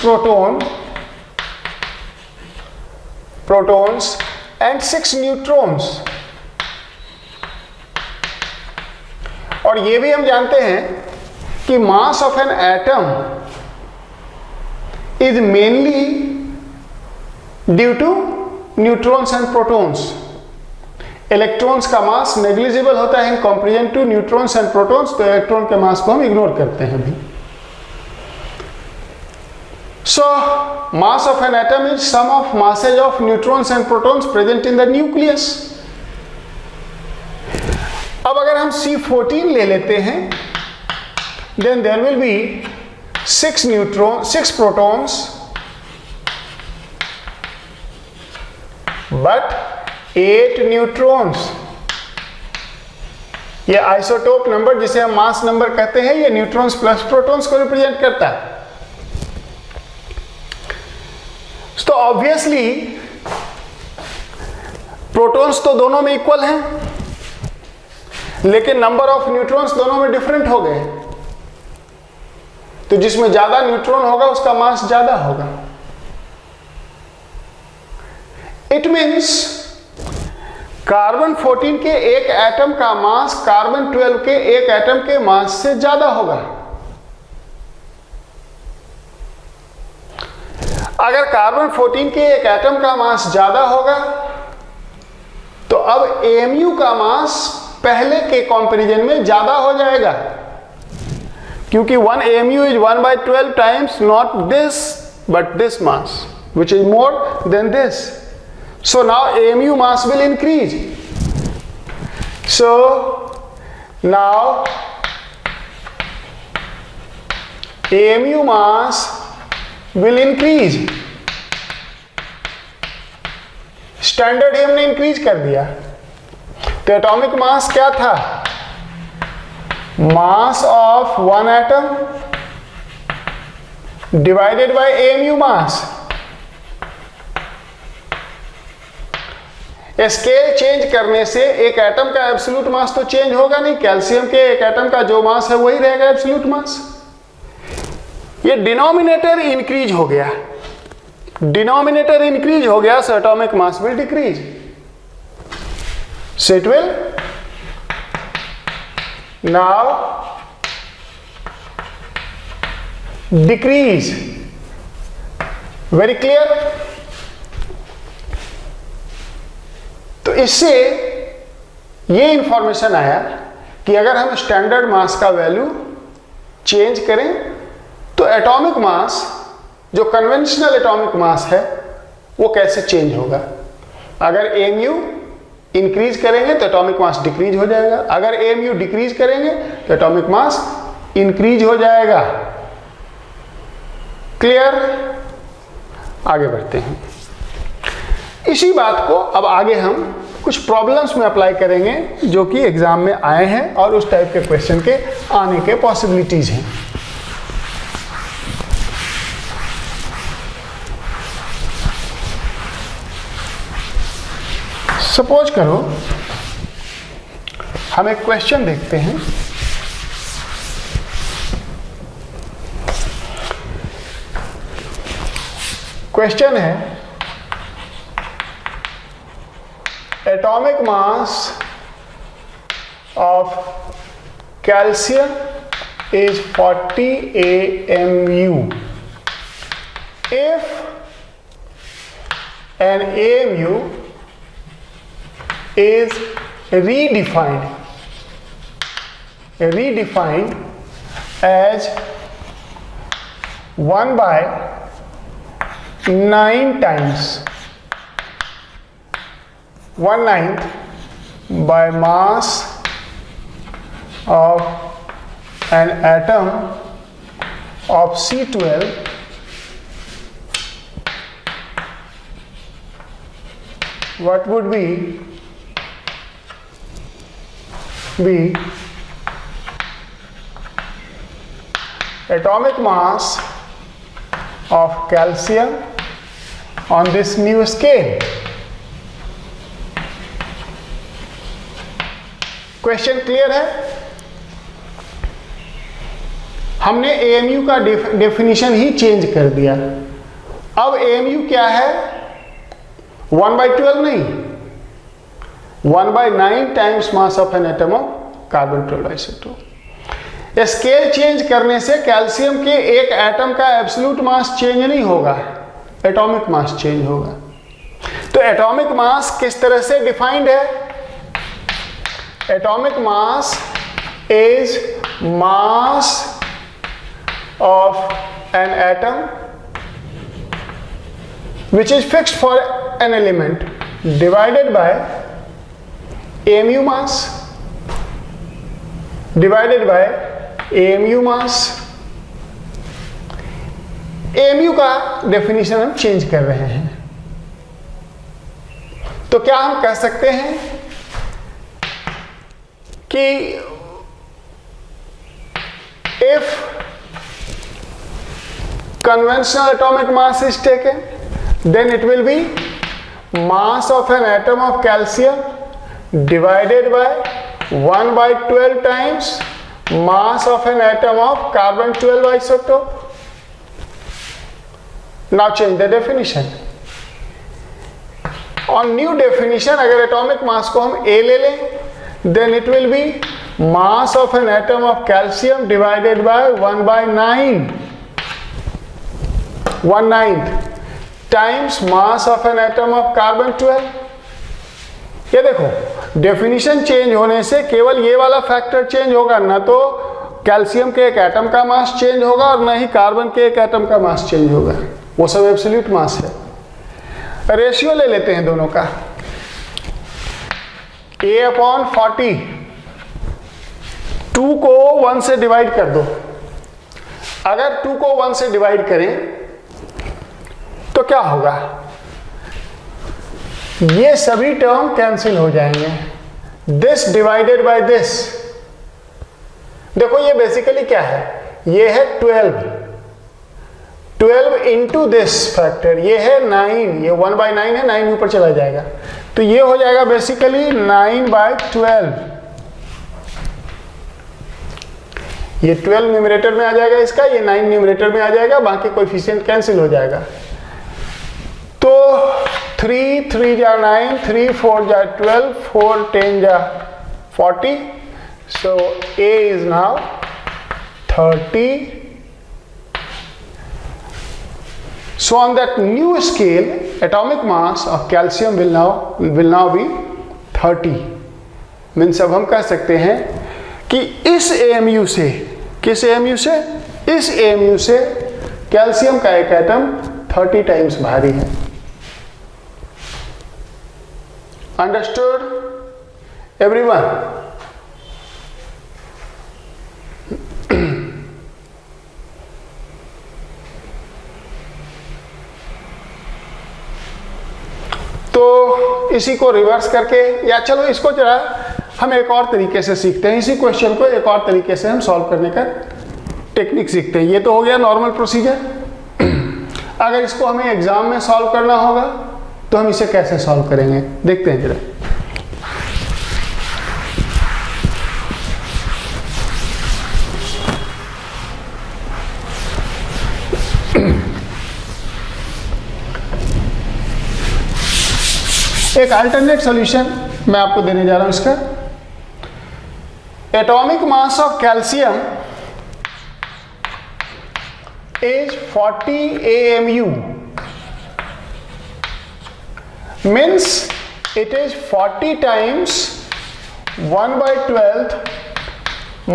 प्रोटॉन्स एंड 6 न्यूट्रॉन्स। और ये भी हम जानते हैं कि mass of an atom is mainly due to neutrons and protons. Electrons का मास नेग्लिजिबल होता है in comparison to neutrons and protons, तो इलेक्ट्रॉन के मास को हम इग्नोर करते हैं अभी। So mass of an atom is sum of masses of neutrons and protons present in the nucleus. अब अगर हम C14 ले लेते हैं then there will be 6 protons but 8 neutrons. ये आइसोटोप नंबर जिसे हम मास नंबर कहते हैं ये न्यूट्रॉन्स प्लस प्रोटॉन्स को रिप्रेजेंट करता है। तो ऑब्वियसली प्रोटॉन्स तो दोनों में इक्वल हैं लेकिन नंबर ऑफ न्यूट्रॉन्स दोनों में डिफरेंट हो गए। तो जिसमें ज्यादा न्यूट्रॉन होगा उसका मास ज्यादा होगा। इट मीन्स कार्बन 14 के एक एटम का मास कार्बन 12 के एक एटम के मास से ज्यादा होगा। अगर कार्बन 14 के एक एटम का मास ज्यादा होगा तो अब एएमयू का मास पहले के कंपैरिजन में ज्यादा हो जाएगा क्योंकि 1 AMU is 1/12 times not this but this mass which is more than this. So now AMU mass will increase. So now AMU mass will increase. Standard ही हमने इंक्रीज कर दिया। तो एटॉमिक मास क्या था, mass of one atom divided by AMU mass. Scale change करने से एक एटम का एब्सोल्यूट मास तो चेंज होगा नहीं, कैल्शियम के एक एटम का जो मास है वही रहेगा एब्सोल्यूट मास। ये डिनोमिनेटर इंक्रीज हो गया, डिनोमिनेटर इंक्रीज हो गया, सो atomic mass will decrease, so it will now decrease. Very clear? तो इससे ये इंफॉर्मेशन आया कि अगर हम स्टैंडर्ड मास का वैल्यू चेंज करें तो एटॉमिक मास जो कन्वेंशनल एटॉमिक मास है वो कैसे चेंज होगा। अगर एएमयू इंक्रीज करेंगे तो एटॉमिक मास डिक्रीज हो जाएगा, अगर एएमयू डिक्रीज करेंगे तो एटॉमिक मास इंक्रीज हो जाएगा। क्लियर? आगे बढ़ते हैं। इसी बात को अब आगे हम कुछ प्रॉब्लम्स में अप्लाई करेंगे जो कि एग्जाम में आए हैं और उस टाइप के क्वेश्चन के आने के पॉसिबिलिटीज हैं। सपोज करो हम एक क्वेश्चन देखते हैं। क्वेश्चन है atomic mass of calcium is 40 AMU. If an AMU is redefined as 1 by 9 times 1/9 by mass of an atom of C12, what would be atomic mass of calcium on this new scale? Question clear है? हमने AMU का definition ही change कर दिया। अब AMU क्या है? 1/12 नहीं, 1/9 times mass of an atom of carbon 12 isotope. Scale change करने से कैल्शियम के एक एटम का एब्सोल्यूट मास चेंज नहीं होगा, एटॉमिक मास चेंज होगा। तो एटॉमिक मास किस तरह से डिफाइंड है? Atomic mass is mass of an atom which is fixed for an element divided by AMU mass AMU का डेफिनेशन हम चेंज कर रहे हैं। तो क्या हम कह सकते हैं कि if conventional atomic mass is taken, then it will be mass of an atom of calcium divided by 1/12 times mass of an atom of carbon 12 isotope. Now change the definition. On new definition, अगर atomic mass को हम A ले लें, then it will be mass of an atom of calcium divided by 1/9 times mass of an atom of carbon 12. ये देखो, definition change होने से केवल ये वाला फैक्टर चेंज होगा, ना तो कैल्शियम के एक एटम का मास चेंज होगा और ना ही कार्बन के एक एटम का मास चेंज होगा, वो सब एब्सोल्यूट मास है। रेशियो ले लेते हैं दोनों का। A/40, 2 को 1 से डिवाइड कर दो। अगर 2 को 1 से डिवाइड करें तो क्या होगा? ये सभी टर्म कैंसिल हो जाएंगे। दिस डिवाइडेड बाय दिस, देखो ये बेसिकली क्या है? ये है 12 इंटू दिस फैक्टर, ये है 9, ये 1/9 है, 9 ऊपर चला जाएगा, तो ये हो जाएगा बेसिकली 9/12। ये 12 न्यूमरेटर में आ जाएगा इसका, ये 9 न्यूमरेटर में आ जाएगा, बाकी कोएफिशिएंट कैंसिल हो जाएगा। तो 3 3 जा 9, 3 4 जा 12, 4 10 जा 40, so A is now 30. So on that new scale, atomic mass of calcium will now be 30. Means अब हम कह सकते हैं कि इस AMU से, किस AMU से? इस AMU से कैल्शियम का एक एटम 30 टाइम्स भारी है। Understood everyone? तो इसी को रिवर्स करके, या चलो इसको जरा हम एक और तरीके से सीखते हैं, इसी क्वेश्चन को एक और तरीके से हम सॉल्व करने का टेक्निक सीखते हैं। ये तो हो गया नॉर्मल प्रोसीजर। अगर इसको हमें एग्जाम में सॉल्व करना होगा तो हम इसे कैसे सॉल्व करेंगे, देखते हैं जरा। एक अल्टरनेट सॉल्यूशन मैं आपको देने जा रहा हूं इसका। Atomic mass of calcium is 40 AMU, means it is 40 times 1/12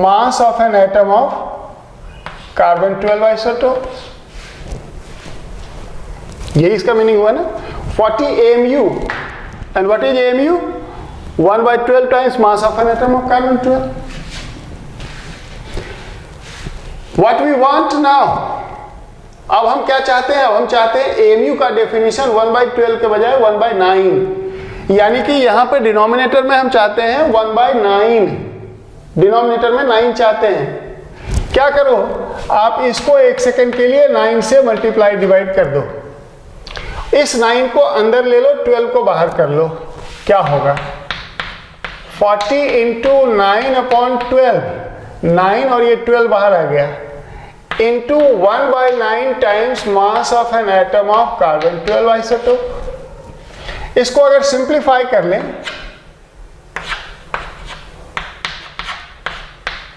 mass of an atom of carbon 12 isotope। यही इसका मीनिंग हुआ ना, 40 AMU, and what is AMU? 1/12 times mass of an atom of carbon 12। What we want now, अब हम क्या चाहते हैं? अब हम चाहते हैं AMU का डेफिनेशन 1/12 के बजाय 1/9, यानी कि यहां पे डिनोमिनेटर में हम चाहते हैं 1/9, डिनोमिनेटर में 9 चाहते हैं। क्या करो, आप इसको 1 सेकंड के लिए 9 से मल्टीप्लाई डिवाइड कर दो, इस 9 को अंदर ले लो, 12 को बाहर कर लो, क्या होगा? 40 इंटू 9/12, 9 और ये 12 बाहर आ गया, into 1/9 times mass of an atom of carbon 12 isotope. इसको अगर सिंप्लीफाई कर लें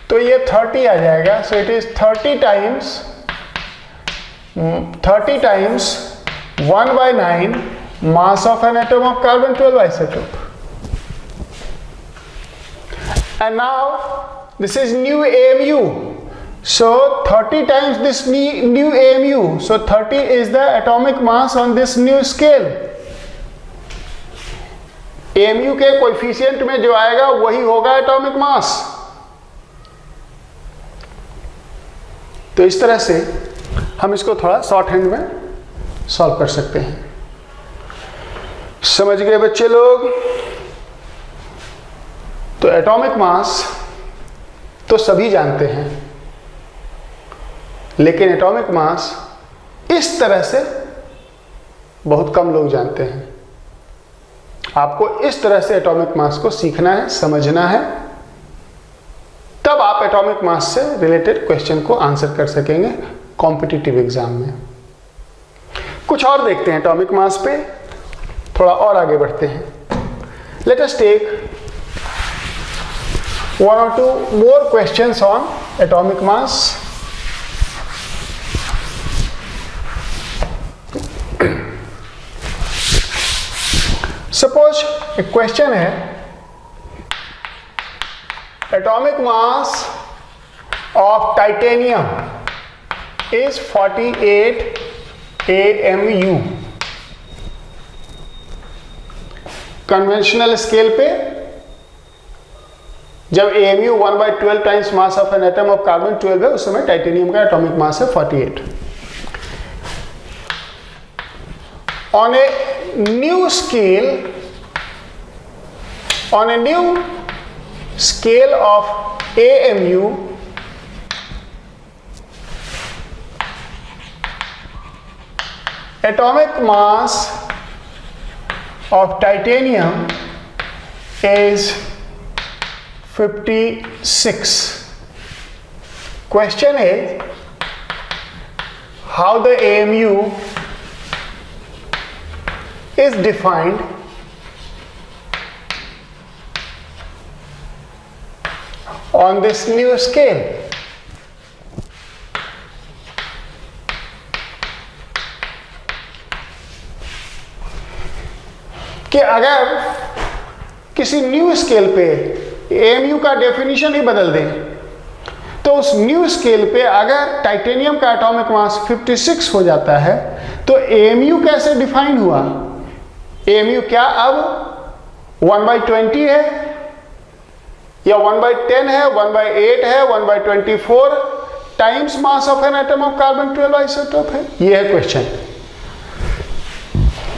तो ये 30 आ जाएगा। So it is 30 times 1/9 mass of an atom of carbon 12 isotope. And now this is new AMU. So 30 times this new AMU. So 30 is the atomic mass on this new scale. AMU के coefficient में जो आएगा वही होगा atomic mass. तो इस तरह से हम इसको थोड़ा शॉर्ट हैंड में सॉल्व कर सकते हैं। समझ गए बच्चे लोग? तो एटॉमिक मास तो सभी जानते हैं, लेकिन एटॉमिक मास इस तरह से बहुत कम लोग जानते हैं। आपको इस तरह से एटॉमिक मास को सीखना है, समझना है, तब आप एटॉमिक मास से रिलेटेड क्वेश्चन को आंसर कर सकेंगे कॉम्पिटिटिव एग्जाम में। कुछ और देखते हैं एटॉमिक मास पे, थोड़ा और आगे बढ़ते हैं। Let us take 1 or 2 more questions on atomic mass. Suppose a question है, atomic mass of titanium is 48 AMU। Conventional scale पे जब AMU 1/12 times mass of an atom of carbon 12 है, उस समय टाइटेनियम का एटॉमिक मास है 48। On a new scale, on a new scale of AMU, atomic mass of titanium is 56. Question is, how the AMU is defined on this new scale? कि अगर किसी new scale पे AMU का definition ही बदल दें, तो उस न्यू स्केल पे अगर टाइटेनियम का एटॉमिक मास 56 हो जाता है, तो AMU कैसे डिफाइन हुआ? AMU क्या अब 1/20 है, या 1/10 है, 1/8 है, 1/24 times mass of an atom of carbon 12 isotope है? ये है क्वेश्चन।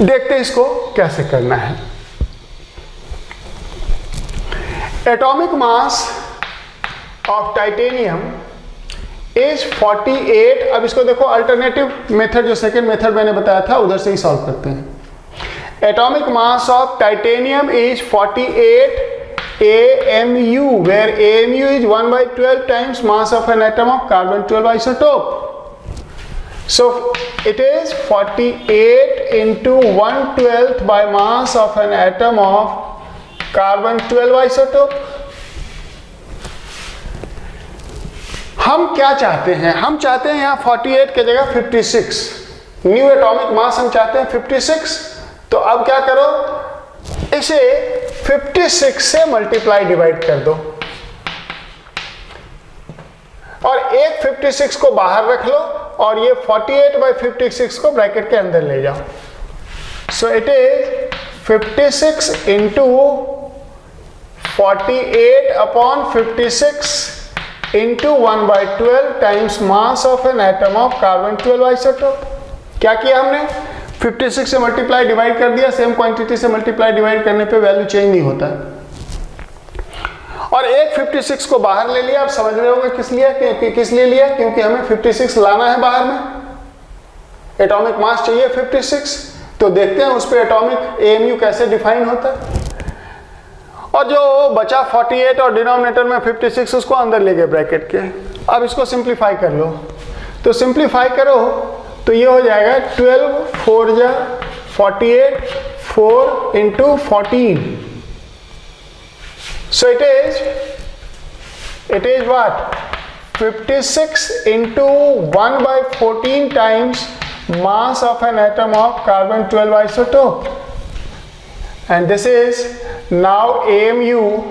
देखते हैं इसको कैसे करना है। Atomic mass of titanium is 48। अब इसको देखो, अल्टरनेटिव मेथड जो सेकेंड मेथड मैंने बताया था उधर से ही सॉल्व करते हैं। Atomic mass of titanium is 48 AMU, where AMU is 1/12 times mass of an atom of carbon 12 isotope. So it is 48 into 1/12 by mass of an atom of carbon 12 isotope. हम क्या चाहते हैं? हम चाहते हैं यहाँ 48 के जगह 56, न्यू एटॉमिक मास हम चाहते हैं 56. तो अब क्या करो, इसे 56 से मल्टीप्लाई डिवाइड कर दो और एक 56 को बाहर रख लो और ये 48/56 को ब्रैकेट के अंदर ले जाओ. So it is 56 into 48/56 into 1/12 times mass of an atom of carbon 12 isotope. क्या किया हमने? 56 से मल्टीप्लाई डिवाइड कर दिया. सेम क्वांटिटी से मल्टीप्लाई डिवाइड करने पे वैल्यू चेंज नहीं होता. और एक 56 को बाहर ले लिया. आप समझ रहे होंगे किस लिए लिया? क्योंकि हमें 56 लाना है बाहर में. एटॉमिक मास चाहिए 56. तो देखते हैं उस पर एटॉमिक AMU कैसे डिफाइन होता है. और जो बचा 48 और डिनोमिनेटर में 56 उसको अंदर ले गए ब्रैकेट के. अब इसको सिंप्लीफाई कर लो. तो सिंप्लीफाई करो तो ये हो जाएगा 12 4 जा 48 4 into 14. So it is what? 56 into 1/14 times mass of an atom of carbon 12 isotope. And this is now AMU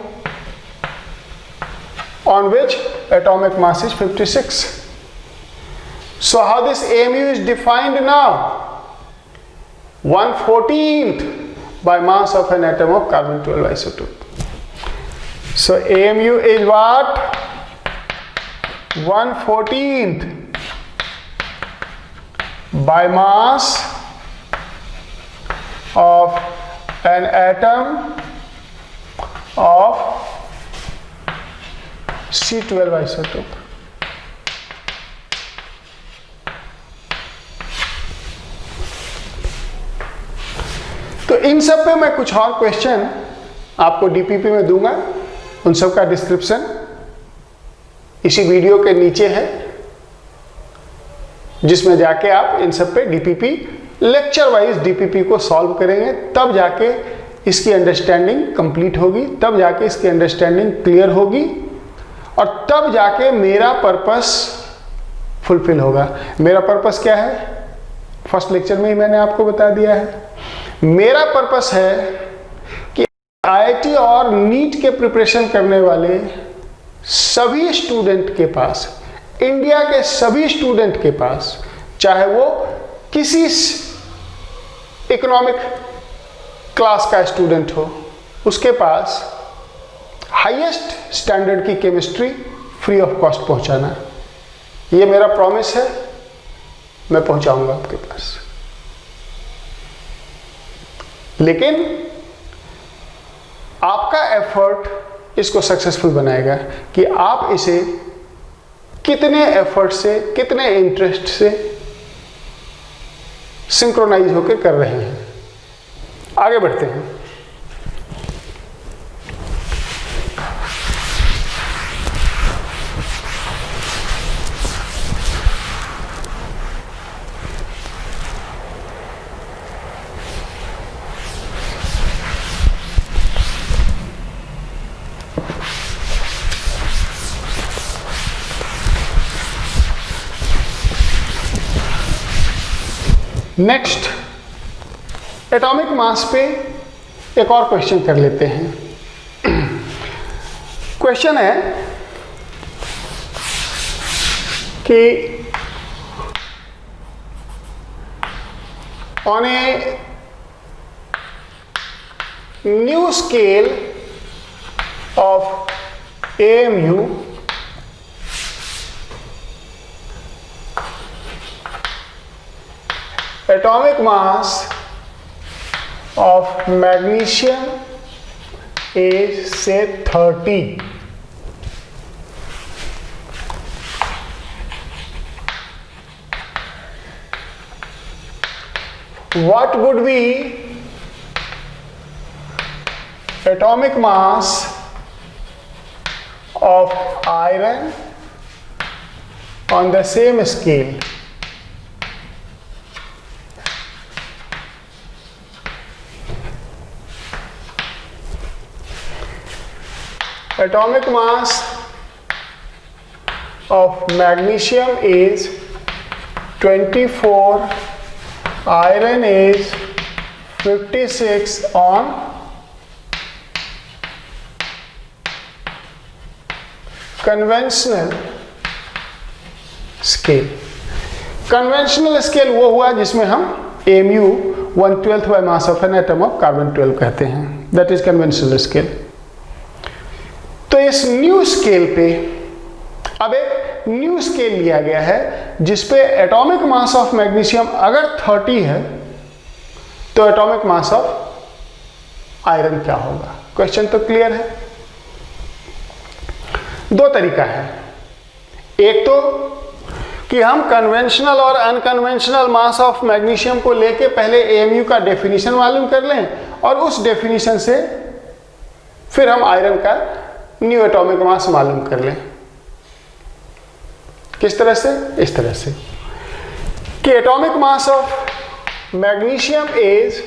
on which atomic mass is 56. So how this AMU is defined now? 1/14th by mass of an atom of carbon 12 isotope. So AMU is what? 1/14th by mass of an atom of C12 isotope. तो इन सब पे मैं कुछ और question आपको DPP में दूंगा. उन सब का डिस्क्रिप्शन इसी वीडियो के नीचे है, जिसमें जाके आप इन सब पे DPP लेक्चर वाइज DPP को सॉल्व करेंगे. तब जाके इसकी अंडरस्टैंडिंग कंप्लीट होगी, तब जाके इसकी अंडरस्टैंडिंग क्लियर होगी और तब जाके मेरा पर्पस फुलफिल होगा. मेरा पर्पस क्या है? फर्स्ट लेक्चर में ही मैंने आपको बता दिया है. मेरा पर्पस है कि IIT और नीट के प्रिपरेशन करने वाले सभी स्टूडेंट के पास, इंडिया के सभी स्टूडेंट के पास, चाहे वो किसी इकोनॉमिक क्लास का स्टूडेंट हो, उसके पास हाईएस्ट स्टैंडर्ड की केमिस्ट्री फ्री ऑफ कॉस्ट पहुंचाना. ये मेरा प्रॉमिस है, मैं पहुंचाऊंगा आपके पास. लेकिन आपका एफर्ट इसको सक्सेसफुल बनाएगा कि आप इसे कितने एफर्ट से, कितने इंटरेस्ट से सिंक्रोनाइज होकर कर रहे हैं. आगे बढ़ते हैं. नेक्स्ट, एटॉमिक मास पे एक और क्वेश्चन कर लेते हैं. क्वेश्चन है कि on a new scale of AMU, atomic mass of magnesium is say 30. What would be atomic mass of iron on the same scale? atomic mass of magnesium is 24, iron is 56 on conventional scale. Conventional scale वो हुआ जिसमें हम AMU 1/12 by mass of an atom of carbon 12 कहते हैं, that is conventional scale. तो इस new scale पे अब एक न्यू स्केल लिया गया है जिसपे एटॉमिक मास ऑफ मैग्नीशियम अगर 30 है तो एटॉमिक मास ऑफ आयरन क्या होगा। क्वेश्चन तो क्लियर है। दो तरीका है, एक तो कि हम कन्वेंशनल और अनकन्वेंशनल मास ऑफ मैग्नीशियम को लेके पहले AMU का डेफिनेशन मालूम कर लें और उस डेफिनेशन से फिर हम आयरन का न्यू एटॉमिक मास मालूम कर लें। किस तरह से? इस तरह से कि atomic mass of magnesium is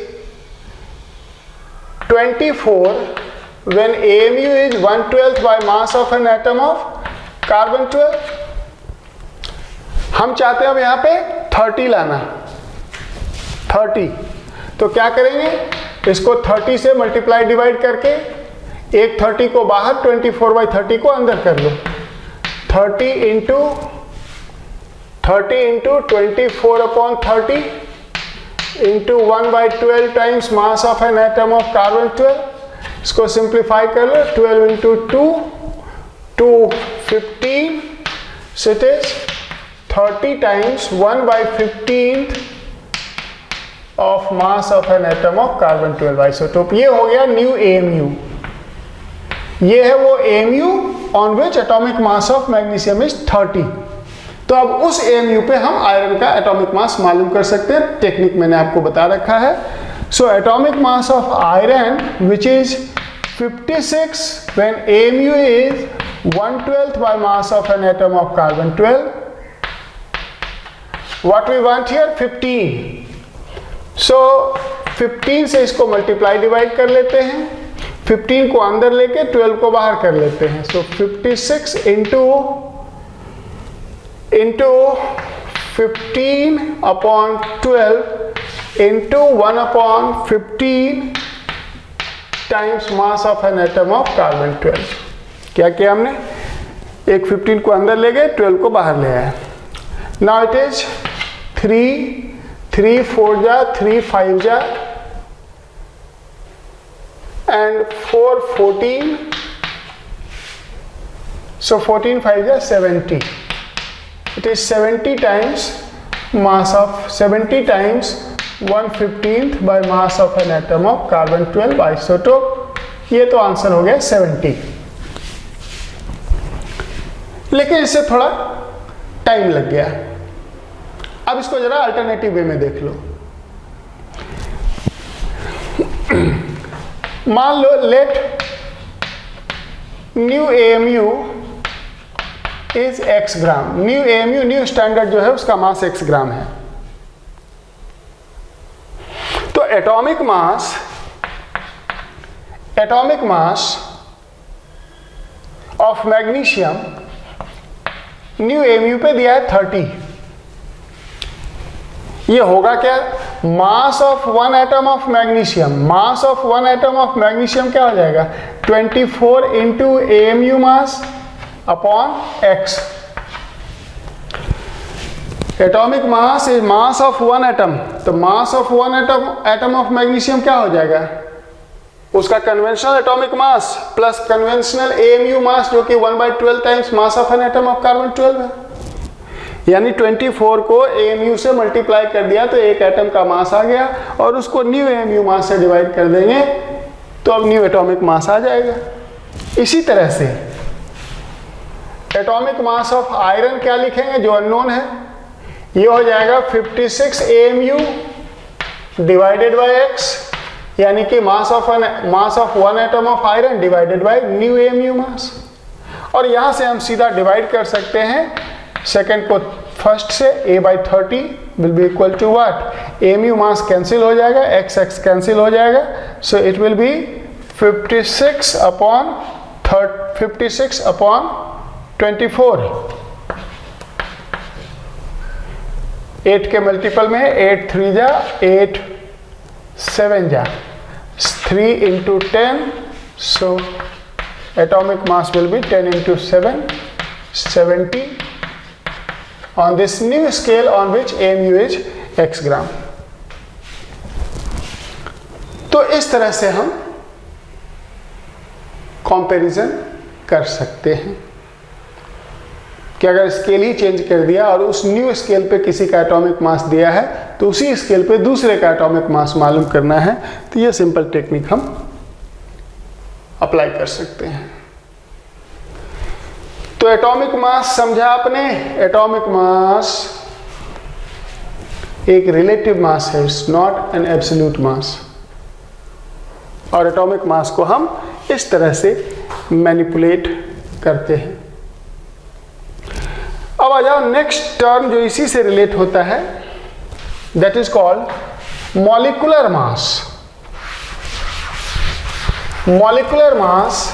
24 when AMU is 1/12 by mass of an atom of carbon 12। हम चाहते हैं अब यहाँ पे 30 लाना, 30। तो क्या करेंगे, इसको 30 से मल्टीप्लाई डिवाइड करके एक 30 को बाहर 24/30 को अंदर कर लो। 30 into 24/30 into 1/12 times mass of an atom of carbon 12। इसको सिंप्लीफाई कर लो, 12 into 2 15, so it is 30 times 1/15 of mass of an atom of carbon 12 isotope। ये हो गया न्यू AMU। ये है वो AMU on which atomic mass of magnesium is 30। तो अब उस AMU पे हम आयरन का एटॉमिक मास मालूम कर सकते हैं। टेक्निक मैंने आपको बता रखा है। So atomic mass of iron which is 56 when AMU is 1/12 by mass of an atom of carbon 12। What we want here 15। So 15 से इसको मल्टीप्लाई डिवाइड कर लेते हैं, 15 को अंदर लेके 12 को बाहर कर लेते हैं। So 56 into 15/12 into 1/15 times mass of an atom of carbon 12। क्या किया हमने, एक 15 को अंदर ले गए, 12 को बाहर ले आए। नाउ इट इज 3 4 जा 3 5 जा एंड 4 14, so 14 5 जा 70। It is 70 times mass of 70 times 1/15 by mass of an atom of carbon 12 isotope। ये तो आंसर हो गया 70। लेकिन इससे थोड़ा टाइम लग गया। अब इसको जरा अल्टरनेटिव वे में देख लो। मान लो let new AMU is x gram. New AMU new standard जो है उसका मास x ग्राम है। तो atomic mass of magnesium new AMU पे दिया है 30। ये होगा क्या, mass of one atom of magnesium, mass of one atom of magnesium क्या हो जाएगा 24 into AMU mass upon x। Atomic mass is mass of one atom, तो mass of one atom of magnesium क्या हो जाएगा, उसका conventional atomic mass plus conventional AMU मास जो कि 1/12 times mass of an atom of carbon 12 है। यानी 24 को AMU से मल्टीप्लाई कर दिया तो एक एटम का मास आ गया और उसको न्यू AMU मास से डिवाइड कर देंगे तो अब न्यू एटॉमिक मास आ जाएगा। इसी तरह से एटॉमिक मास ऑफ आयरन क्या लिखेंगे जो अननोन है, ये हो जाएगा 56 AMU डिवाइडेड बाय x, यानी कि mass of one atom of iron divided by new AMU मास। और यहां से हम सीधा डिवाइड कर सकते हैं सेकेंड को फर्स्ट से, a/30 will be equal to what, AMU mass cancel हो जाएगा, x कैंसिल हो जाएगा, so it will be 56 upon 56/24, 8 के मल्टीपल में 8 3 जा 8 7 जा 3 into 10, so atomic mass will be 10 into 7, 70 on this new scale on which AMU is x gram. तो इस तरह से हम कंपैरिजन कर सकते हैं कि अगर स्केल ही चेंज कर दिया और उस न्यू स्केल पे किसी का एटॉमिक मास दिया है तो उसी स्केल पे दूसरे का एटॉमिक मास मालूम करना है, तो ये सिंपल टेक्निक हम अप्लाई कर सकते हैं। तो एटॉमिक मास समझा आपने, एटॉमिक मास एक रिलेटिव मास है, इट्स नॉट एन एब्सोल्यूट मास। और एटॉमिक मास को हम इस तरह से मैनिपुलेट करते हैं। अब आ जाओ नेक्स्ट टर्म जो इसी से रिलेट होता है, that is called molecular mass. Molecular mass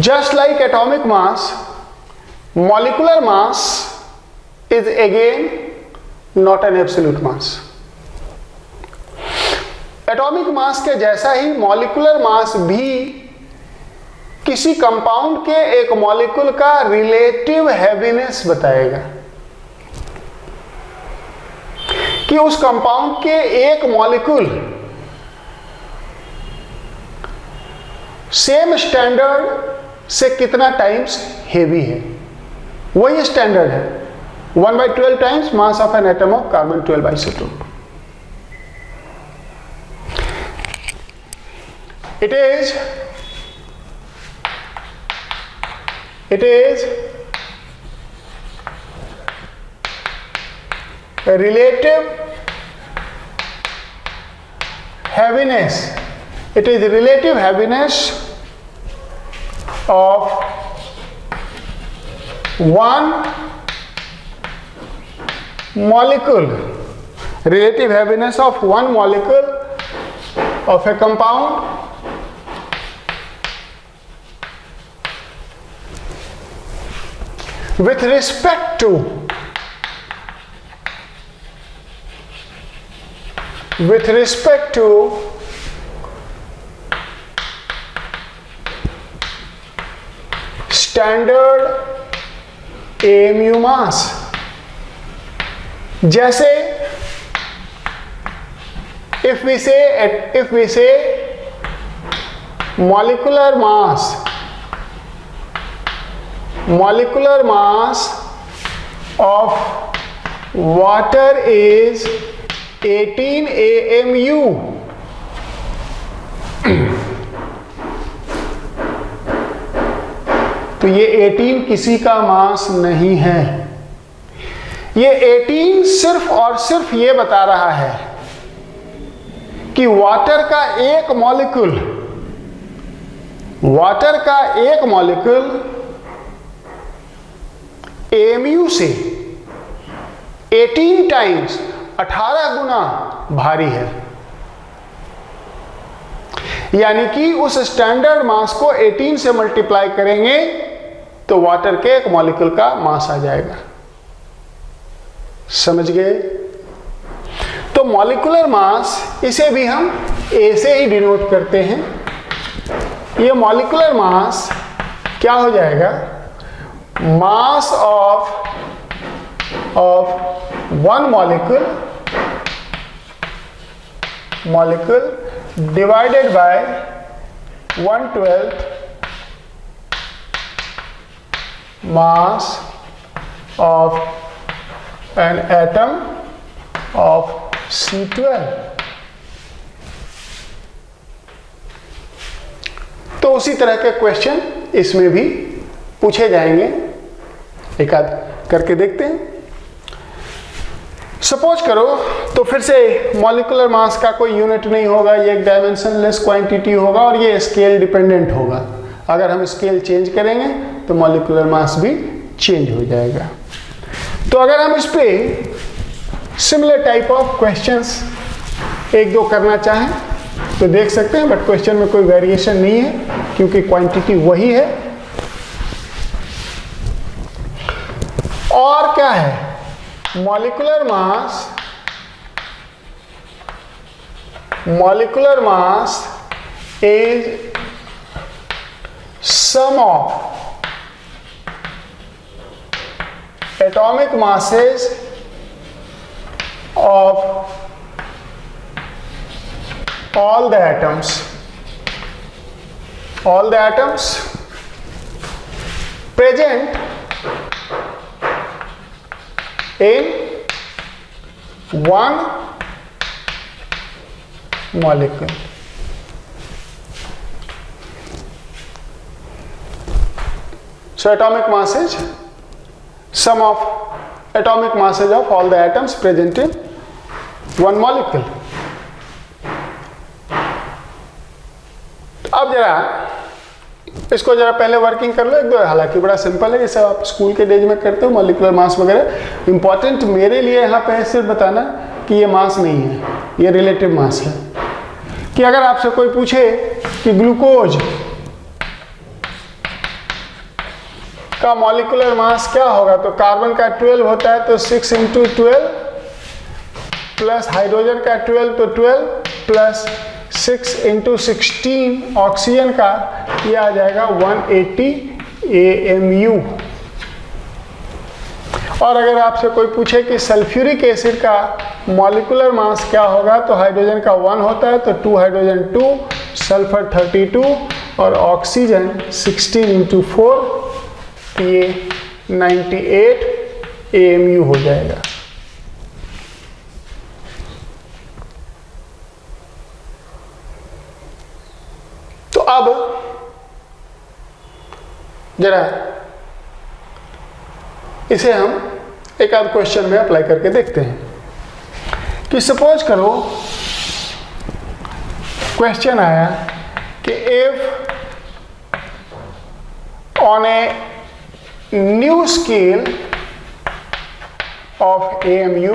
just like atomic mass, molecular mass is again not an absolute mass. Atomic mass के जैसा ही मॉलिक्यूलर मास भी किसी कंपाउंड के एक मॉलिक्यूल का रिलेटिव हैवीनेस बताएगा कि उस कंपाउंड के एक मॉलिक्यूल सेम स्टैंडर्ड से कितना टाइम्स हेवी है। वही स्टैंडर्ड है 1/12 times mass of an atom of carbon 12 isotope. It is a relative heaviness. It is the relative heaviness of one molecule. Relative heaviness of one molecule of a compound with respect to standard AMU mass। जैसे if we say molecular mass of water is 18 AMU, तो ये 18 किसी का मास नहीं है। ये 18 सिर्फ और सिर्फ ये बता रहा है कि वाटर का एक मॉलिक्यूल AMU से 18 टाइम्स 18 गुना भारी है। यानी कि उस स्टैंडर्ड मास को 18 से मल्टीप्लाई करेंगे तो वाटर के एक मॉलिक्यूल का मास आ जाएगा। समझ गए? तो मॉलिक्यूलर मास, इसे भी हम A से ही डिनोट करते हैं। ये मॉलिक्यूलर मास क्या हो जाएगा? मास of one molecule divided by 1/12 mass of an atom of C12। तो उसी तरह के क्वेश्चन इसमें भी पूछे जाएंगे, एक आध करके देखते हैं। सपोज करो, तो फिर से मॉलिक्यूलर मास का कोई यूनिट नहीं होगा, ये एक डायमेंशनलेस क्वांटिटी होगा और ये स्केल डिपेंडेंट होगा। अगर हम स्केल चेंज करेंगे तो मॉलिक्यूलर मास भी चेंज हो जाएगा। तो अगर हम इस पे सिमिलर टाइप ऑफ क्वेश्चंस एक दो करना चाहें तो देख सकते हैं, बट क्वेश्चन में कोई वेरिएशन नहीं है क्योंकि क्वांटिटी वही है। और क्या है, molecular mass is sum of atomic masses of all the atoms present in one molecule. So atomic mass is sum of atomic masses of all the atoms present in one molecule. अब जरा इसको जरा पहले working कर लो एक दो, हालांकि बड़ा सिंपल है, ये सब आप स्कूल के डेज में करते हो, मॉलिक्यूलर मास वगैरह। इंपॉर्टेंट मेरे लिए यहाँ पे सिर्फ बताना कि ये मास नहीं है, ये रिलेटिव मास है। कि अगर आपसे कोई पूछे कि ग्लूकोज का मॉलिक्यूलर मास क्या होगा, तो कार्बन का 12 होता है तो 6 × 12 प्लस हाइड्रोजन का 12 तो 12 प्लस 6 × 16 ऑक्सीजन का, ये आ जाएगा 180 AMU। और अगर आपसे कोई पूछे कि सल्फ्यूरिक एसिड का मॉलिक्यूलर मास क्या होगा, तो हाइड्रोजन का 1 होता है तो 2 हाइड्रोजन 2, सल्फर 32 और ऑक्सीजन 16 × 4, ये 98 AMU हो जाएगा। तो अब जरा इसे हम एक आध क्वेश्चन में अप्लाई करके देखते हैं। कि सपोज करो क्वेश्चन आया कि if on a new scale of AMU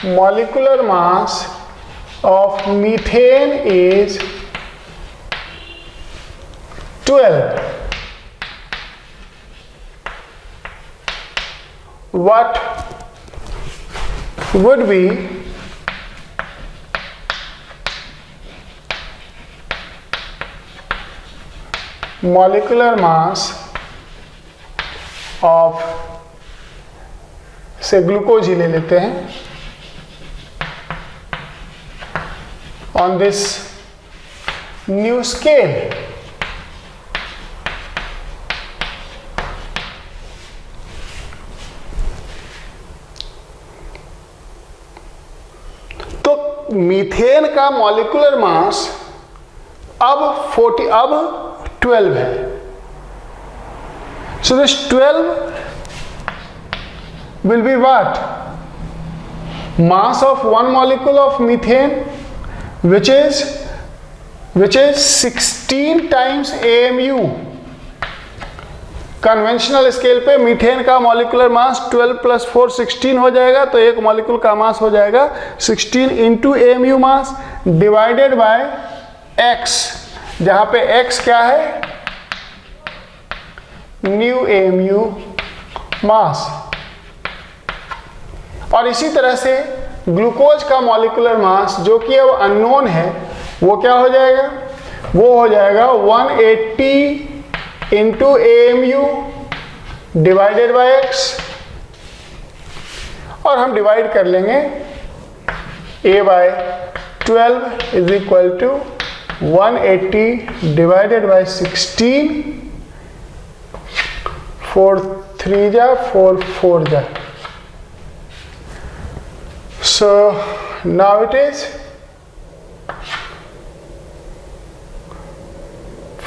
molecular mass of methane is 12. What would be molecular mass of, से ग्लूकोज ही ले लेते हैं, on this new scale? तो मीथेन का मॉलिक्यूलर मास अब 12 है। So this 12 will be what? Mass of one molecule of methane, which is 16 times AMU. Conventional scale पे methane का मॉलिक्यूलर मास 12 + 4 16 हो जाएगा, तो एक मॉलिक्यूल का मास हो जाएगा 16 × AMU mass divided by X, जहां पे X क्या है, न्यू AMU मास। और इसी तरह से ग्लूकोज का मॉलिक्यूलर मास जो कि अब अननोन है, वो क्या हो जाएगा, वो हो जाएगा 180 × AMU डिवाइडेड बाय X। और हम डिवाइड कर लेंगे A/12 = 180 डिवाइडेड बाय 16, 4 3 जा 4 4 जा So now it is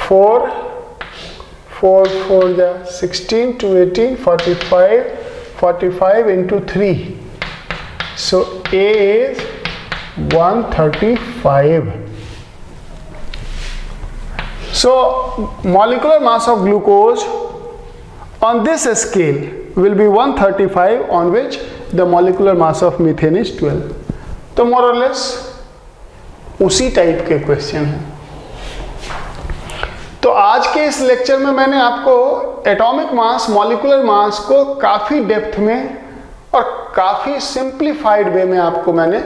4 4 ja 16 to 18 45 into 3. So A is 135. So molecular mass of glucose on this scale will be 135, on which the molecular mass of methane is 12. तो more or less उसी type के question हैं. तो आज के इस lecture में मैंने आपको एटॉमिक मास, मॉलिक्यूलर मास को काफ़ी डेप्थ में और काफ़ी सिंप्लीफाइड वे में आपको मैंने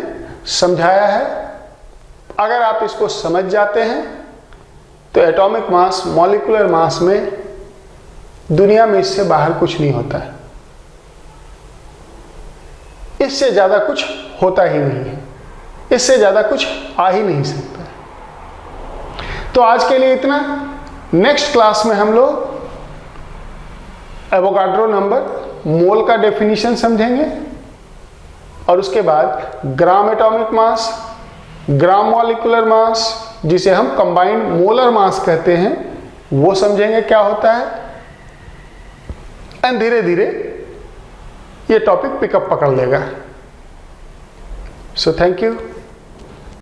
समझाया है. अगर आप इसको समझ जाते हैं तो एटॉमिक मास, मॉलिक्यूलर मास में दुनिया में इससे बाहर कुछ नहीं होता है. इससे ज़्यादा कुछ होता ही नहीं है, इससे ज़्यादा कुछ आ ही नहीं सकता. तो आज के लिए इतना. नेक्स्ट क्लास में हम लोग एवोगाड्रो नंबर, मोल का डेफिनेशन समझेंगे और उसके बाद gram atomic mass, gram molecular mass, जिसे हम कंबाइंड मोलर मास कहते हैं, वो समझेंगे क्या होता है. एंड धीरे धीरे ये टॉपिक पिकअप पकड़ लेगा. So thank you.